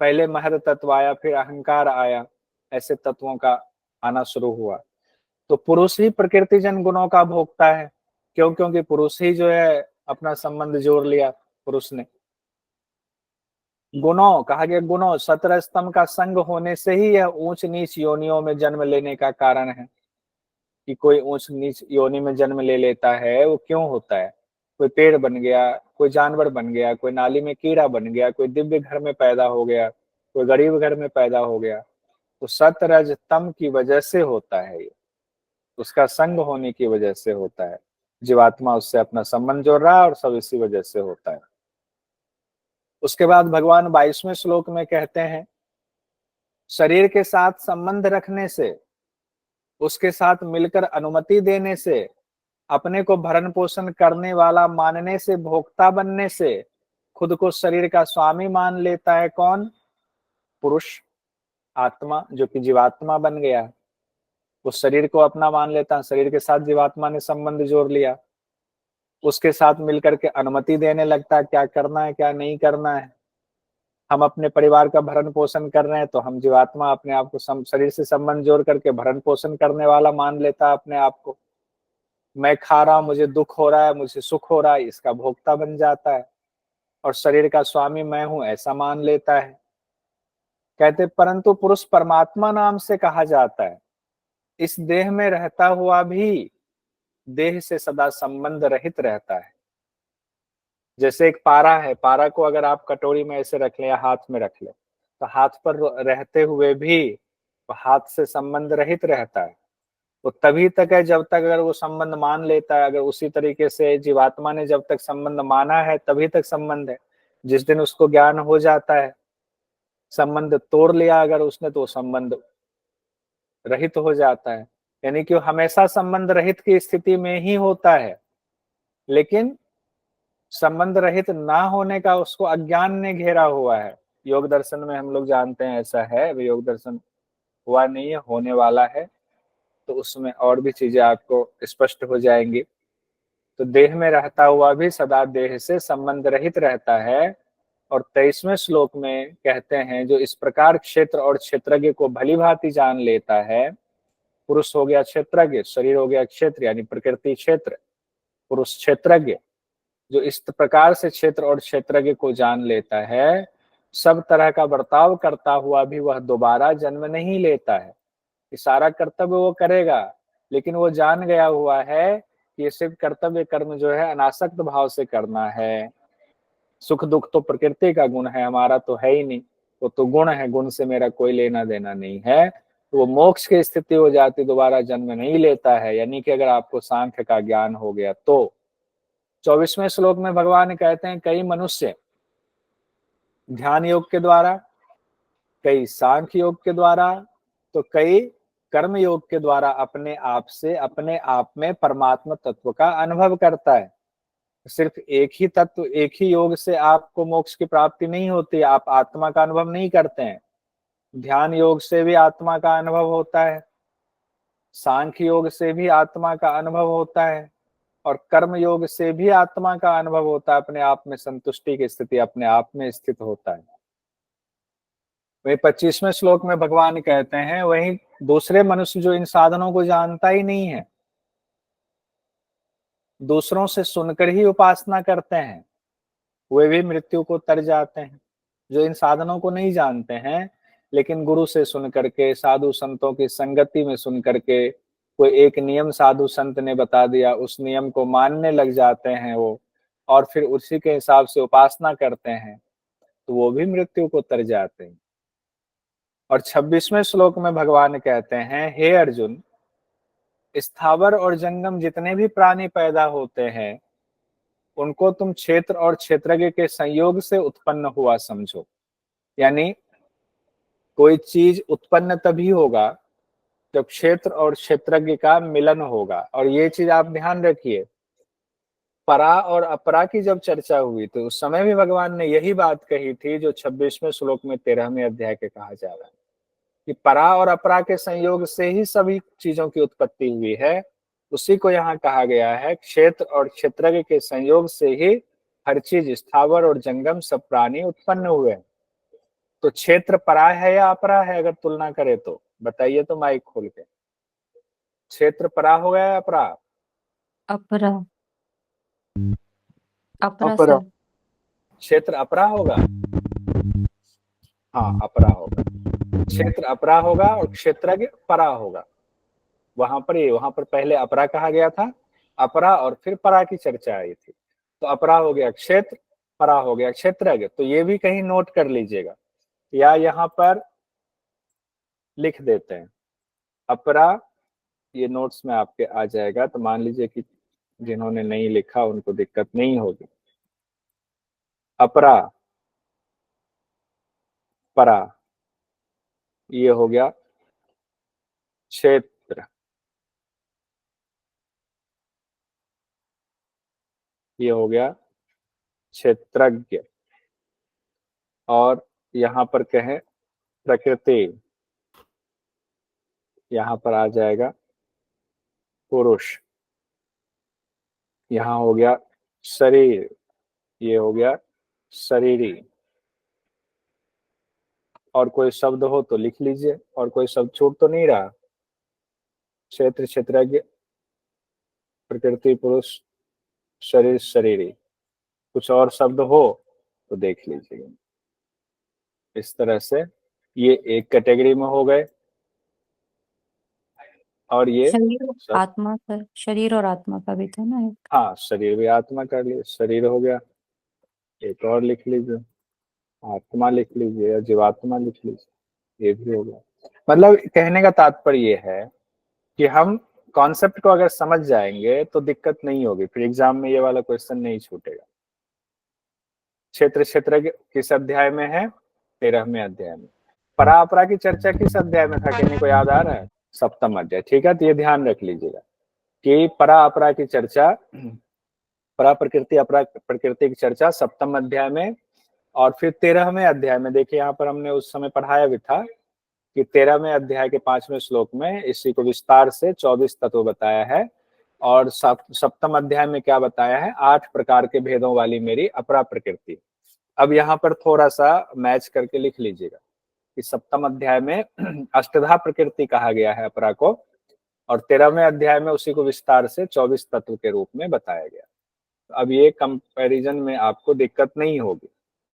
पहले महद तत्व आया, फिर अहंकार आया, ऐसे तत्वों का आना शुरू हुआ। तो पुरुष ही प्रकृति जन गुणों का भोगता है। क्यों? क्योंकि पुरुष ही जो है अपना संबंध जोड़ लिया पुरुष ने। गुणों कहा गया, गुणों 17 स्तंभ का संग होने से ही यह ऊंच नीच योनियों में जन्म लेने का कारण है। कि कोई ऊंच नीच योनि में जन्म ले लेता है, वो क्यों होता है? कोई पेड़ बन गया, कोई जानवर बन गया, कोई नाली में कीड़ा बन गया, कोई दिव्य घर में पैदा हो गया, कोई गरीब घर में पैदा हो गया, तो सत रज तम की वजह से होता है ये, उसका संग होने की वजह से होता है। जीवात्मा उससे अपना संबंध जोड़ रहा है और सब इसी वजह से होता है। उसके बाद भगवान 22वें श्लोक में कहते हैं, शरीर के साथ संबंध रखने से, उसके साथ मिलकर अनुमति देने से, अपने को भरण पोषण करने वाला मानने से, भोक्ता बनने से खुद को शरीर का स्वामी मान लेता है। कौन? पुरुष, आत्मा, जो कि जीवात्मा बन गया। उस शरीर को अपना मान लेता है, शरीर के साथ जीवात्मा ने संबंध जोड़ लिया, उसके साथ मिलकर के अनुमति देने लगता है क्या करना है, क्या नहीं करना है। हम अपने परिवार का भरण पोषण कर रहे हैं, तो हम जीवात्मा अपने आप को शरीर से संबंध जोड़ करके भरण पोषण करने वाला मान लेता है अपने आप को। मैं खा रहा हूं, मुझे दुख हो रहा है, मुझे सुख हो रहा है, इसका भोक्ता बन जाता है और शरीर का स्वामी मैं हूं ऐसा मान लेता है। कहते परंतु पुरुष परमात्मा नाम से कहा जाता है, इस देह में रहता हुआ भी देह से सदा संबंध रहित रहता है। जैसे एक पारा है, पारा को अगर आप कटोरी में ऐसे रख ले या हाथ में रख ले, तो हाथ पर रहते हुए भी वो हाथ से संबंध रहित रहता है। वो तभी तक है जब तक अगर वो संबंध मान लेता है। अगर उसी तरीके से जीवात्मा ने जब तक संबंध माना है तभी तक संबंध है। जिस दिन उसको ज्ञान हो जाता है संबंध तोड़ लिया अगर उसने तो संबंध रहित हो जाता है, यानी कि हमेशा संबंध रहित की स्थिति में ही होता है, लेकिन संबंध रहित ना होने का उसको अज्ञान ने घेरा हुआ है। योग दर्शन में हम लोग जानते हैं ऐसा है, वे योग दर्शन हुआ नहीं है, होने वाला है, तो उसमें और भी चीजें आपको स्पष्ट हो जाएंगी। तो देह में रहता हुआ भी सदा देह से संबंध रहित रहता है। और 23वें श्लोक में कहते हैं, जो इस प्रकार क्षेत्र और क्षेत्रज्ञ को भली भांति जान लेता है, पुरुष हो गया क्षेत्रज्ञ, शरीर हो गया क्षेत्र यानी प्रकृति क्षेत्र, पुरुष क्षेत्रज्ञ, जो इस प्रकार से क्षेत्र और क्षेत्रज्ञ को जान लेता है, सब तरह का बर्ताव करता हुआ भी वह दोबारा जन्म नहीं लेता है। सारा कर्तव्य वो करेगा, लेकिन वो जान गया हुआ है कि ये सिर्फ कर्तव्य कर्म जो है अनासक्त भाव से करना है। सुख दुख तो प्रकृति का गुण है, हमारा तो है ही नहीं, वो तो गुण है, गुण से मेरा कोई लेना देना नहीं है। तो वो मोक्ष की स्थिति हो जाती, दोबारा जन्म नहीं लेता है, यानी कि अगर आपको सांख्य का ज्ञान हो गया तो। 24वें श्लोक में भगवान कहते हैं, कई मनुष्य ध्यान योग के द्वारा, कई सांख्य योग के द्वारा, तो कई कर्म योग के द्वारा अपने आप से अपने आप में परमात्मा तत्व का अनुभव करता है। सिर्फ एक ही तत्व, एक ही योग से आपको मोक्ष की प्राप्ति नहीं होती, आप आत्मा का अनुभव नहीं करते हैं। ध्यान योग से भी आत्मा का अनुभव होता है, सांख्य योग से भी आत्मा का अनुभव होता है, और कर्म योग से भी आत्मा का अनुभव होता है, अपने आप में संतुष्टि की स्थिति अपने आप में स्थित होता है। वही 25वें श्लोक में भगवान कहते हैं, वही दूसरे मनुष्य जो इन साधनों को जानता ही नहीं है, दूसरों से सुनकर ही उपासना करते हैं, वे भी मृत्यु को तर जाते हैं। जो इन साधनों को नहीं जानते हैं, लेकिन गुरु से सुन करके, साधु संतों की संगति में सुन करके, कोई एक नियम साधु संत ने बता दिया, उस नियम को मानने लग जाते हैं वो, और फिर उसी के हिसाब से उपासना करते हैं, तो वो भी मृत्यु को तर जाते हैं। और 26वें श्लोक में भगवान कहते हैं, हे अर्जुन, स्थावर और जंगम जितने भी प्राणी पैदा होते हैं, उनको तुम क्षेत्र और क्षेत्रज्ञ के संयोग से उत्पन्न हुआ समझो। यानी कोई चीज उत्पन्न तभी होगा जब क्षेत्र और क्षेत्रज्ञ का मिलन होगा। और ये चीज आप ध्यान रखिए, परा और अपरा की जब चर्चा हुई तो उस समय भी भगवान ने यही बात कही थी, जो 26वें श्लोक में 13वें अध्याय के कहा जा रहा है, कि परा और अपरा के संयोग से ही सभी चीजों की उत्पत्ति हुई है। उसी को यहाँ कहा गया है, क्षेत्र और क्षेत्रज्ञ के संयोग से ही हर चीज, स्थावर और जंगम सब प्राणी उत्पन्न हुए। तो क्षेत्र परा है या अपरा है, अगर तुलना करें तो बताइए, तो माइक खोल के। क्षेत्र परा हो गया या अपरा? अपरा। अपरा अपरा। सर। क्षेत्र अपरा होगा, हाँ अपरा होगा, क्षेत्र अपरा होगा और क्षेत्रज्ञ परा होगा। वहां पर पहले अपरा कहा गया था, अपरा और फिर परा की चर्चा आई थी। तो अपरा हो गया क्षेत्र, परा हो गया क्षेत्रज्ञ। तो ये भी कहीं नोट कर लीजिएगा, या यहाँ पर लिख देते हैं अपरा, ये नोट्स में आपके आ जाएगा। तो मान लीजिए कि जिन्होंने नहीं लिखा उनको दिक्कत नहीं होगी। अपरा, परा, ये हो गया क्षेत्र, ये हो गया क्षेत्रज्ञ, और यहाँ पर कहें प्रकृति, यहाँ पर आ जाएगा पुरुष, यहाँ हो गया शरीर, ये हो गया शरीरी। और कोई शब्द हो तो लिख लीजिए, और कोई शब्द छूट तो नहीं रहा? क्षेत्र, क्षेत्रज्ञ, प्रकृति, पुरुष, शरीर, शरीरी। कुछ और शब्द हो तो देख लीजिए। इस तरह से ये एक कैटेगरी में हो गए, और ये शरीर और सब, आत्मा सर, शरीर और आत्मा का भी था ना एक। हाँ शरीर भी आत्मा कर लिए, शरीर हो गया। एक और लिख लीजिए, आत्मा लिख लीजिए या जीवात्मा लिख लीजिए, ये भी हो गया। मतलब कहने का तात्पर्य ये है कि हम कॉन्सेप्ट को अगर समझ जाएंगे तो दिक्कत नहीं होगी, फिर एग्जाम में ये वाला क्वेश्चन नहीं छूटेगा। क्षेत्र क्षेत्रज्ञ किस अध्याय में है? 13वें अध्याय में। परा अपरा की चर्चा किस अध्याय में था, किन्हीं को याद आ रहा है? सप्तम अध्याय। ठीक है, तो ये ध्यान रख लीजिएगा कि परा अपरा की चर्चा, परा प्रकृति अपरा प्रकृति की चर्चा सप्तम अध्याय में, और फिर 13वें अध्याय में। देखिए यहाँ पर हमने उस समय पढ़ाया भी था कि 13वें अध्याय के 5वें श्लोक में इसी को विस्तार से 24 तत्व बताया है, और सप्तम अध्याय में क्या बताया है? 8 प्रकार के भेदों वाली मेरी अपरा प्रकृति। अब यहाँ पर थोड़ा सा मैच करके लिख लीजिएगा कि सप्तम अध्याय में अष्टधा प्रकृति कहा गया है अपरा को, और 13वें अध्याय में उसी को विस्तार से 24 तत्व के रूप में बताया गया। अब ये कंपैरिजन में आपको दिक्कत नहीं होगी।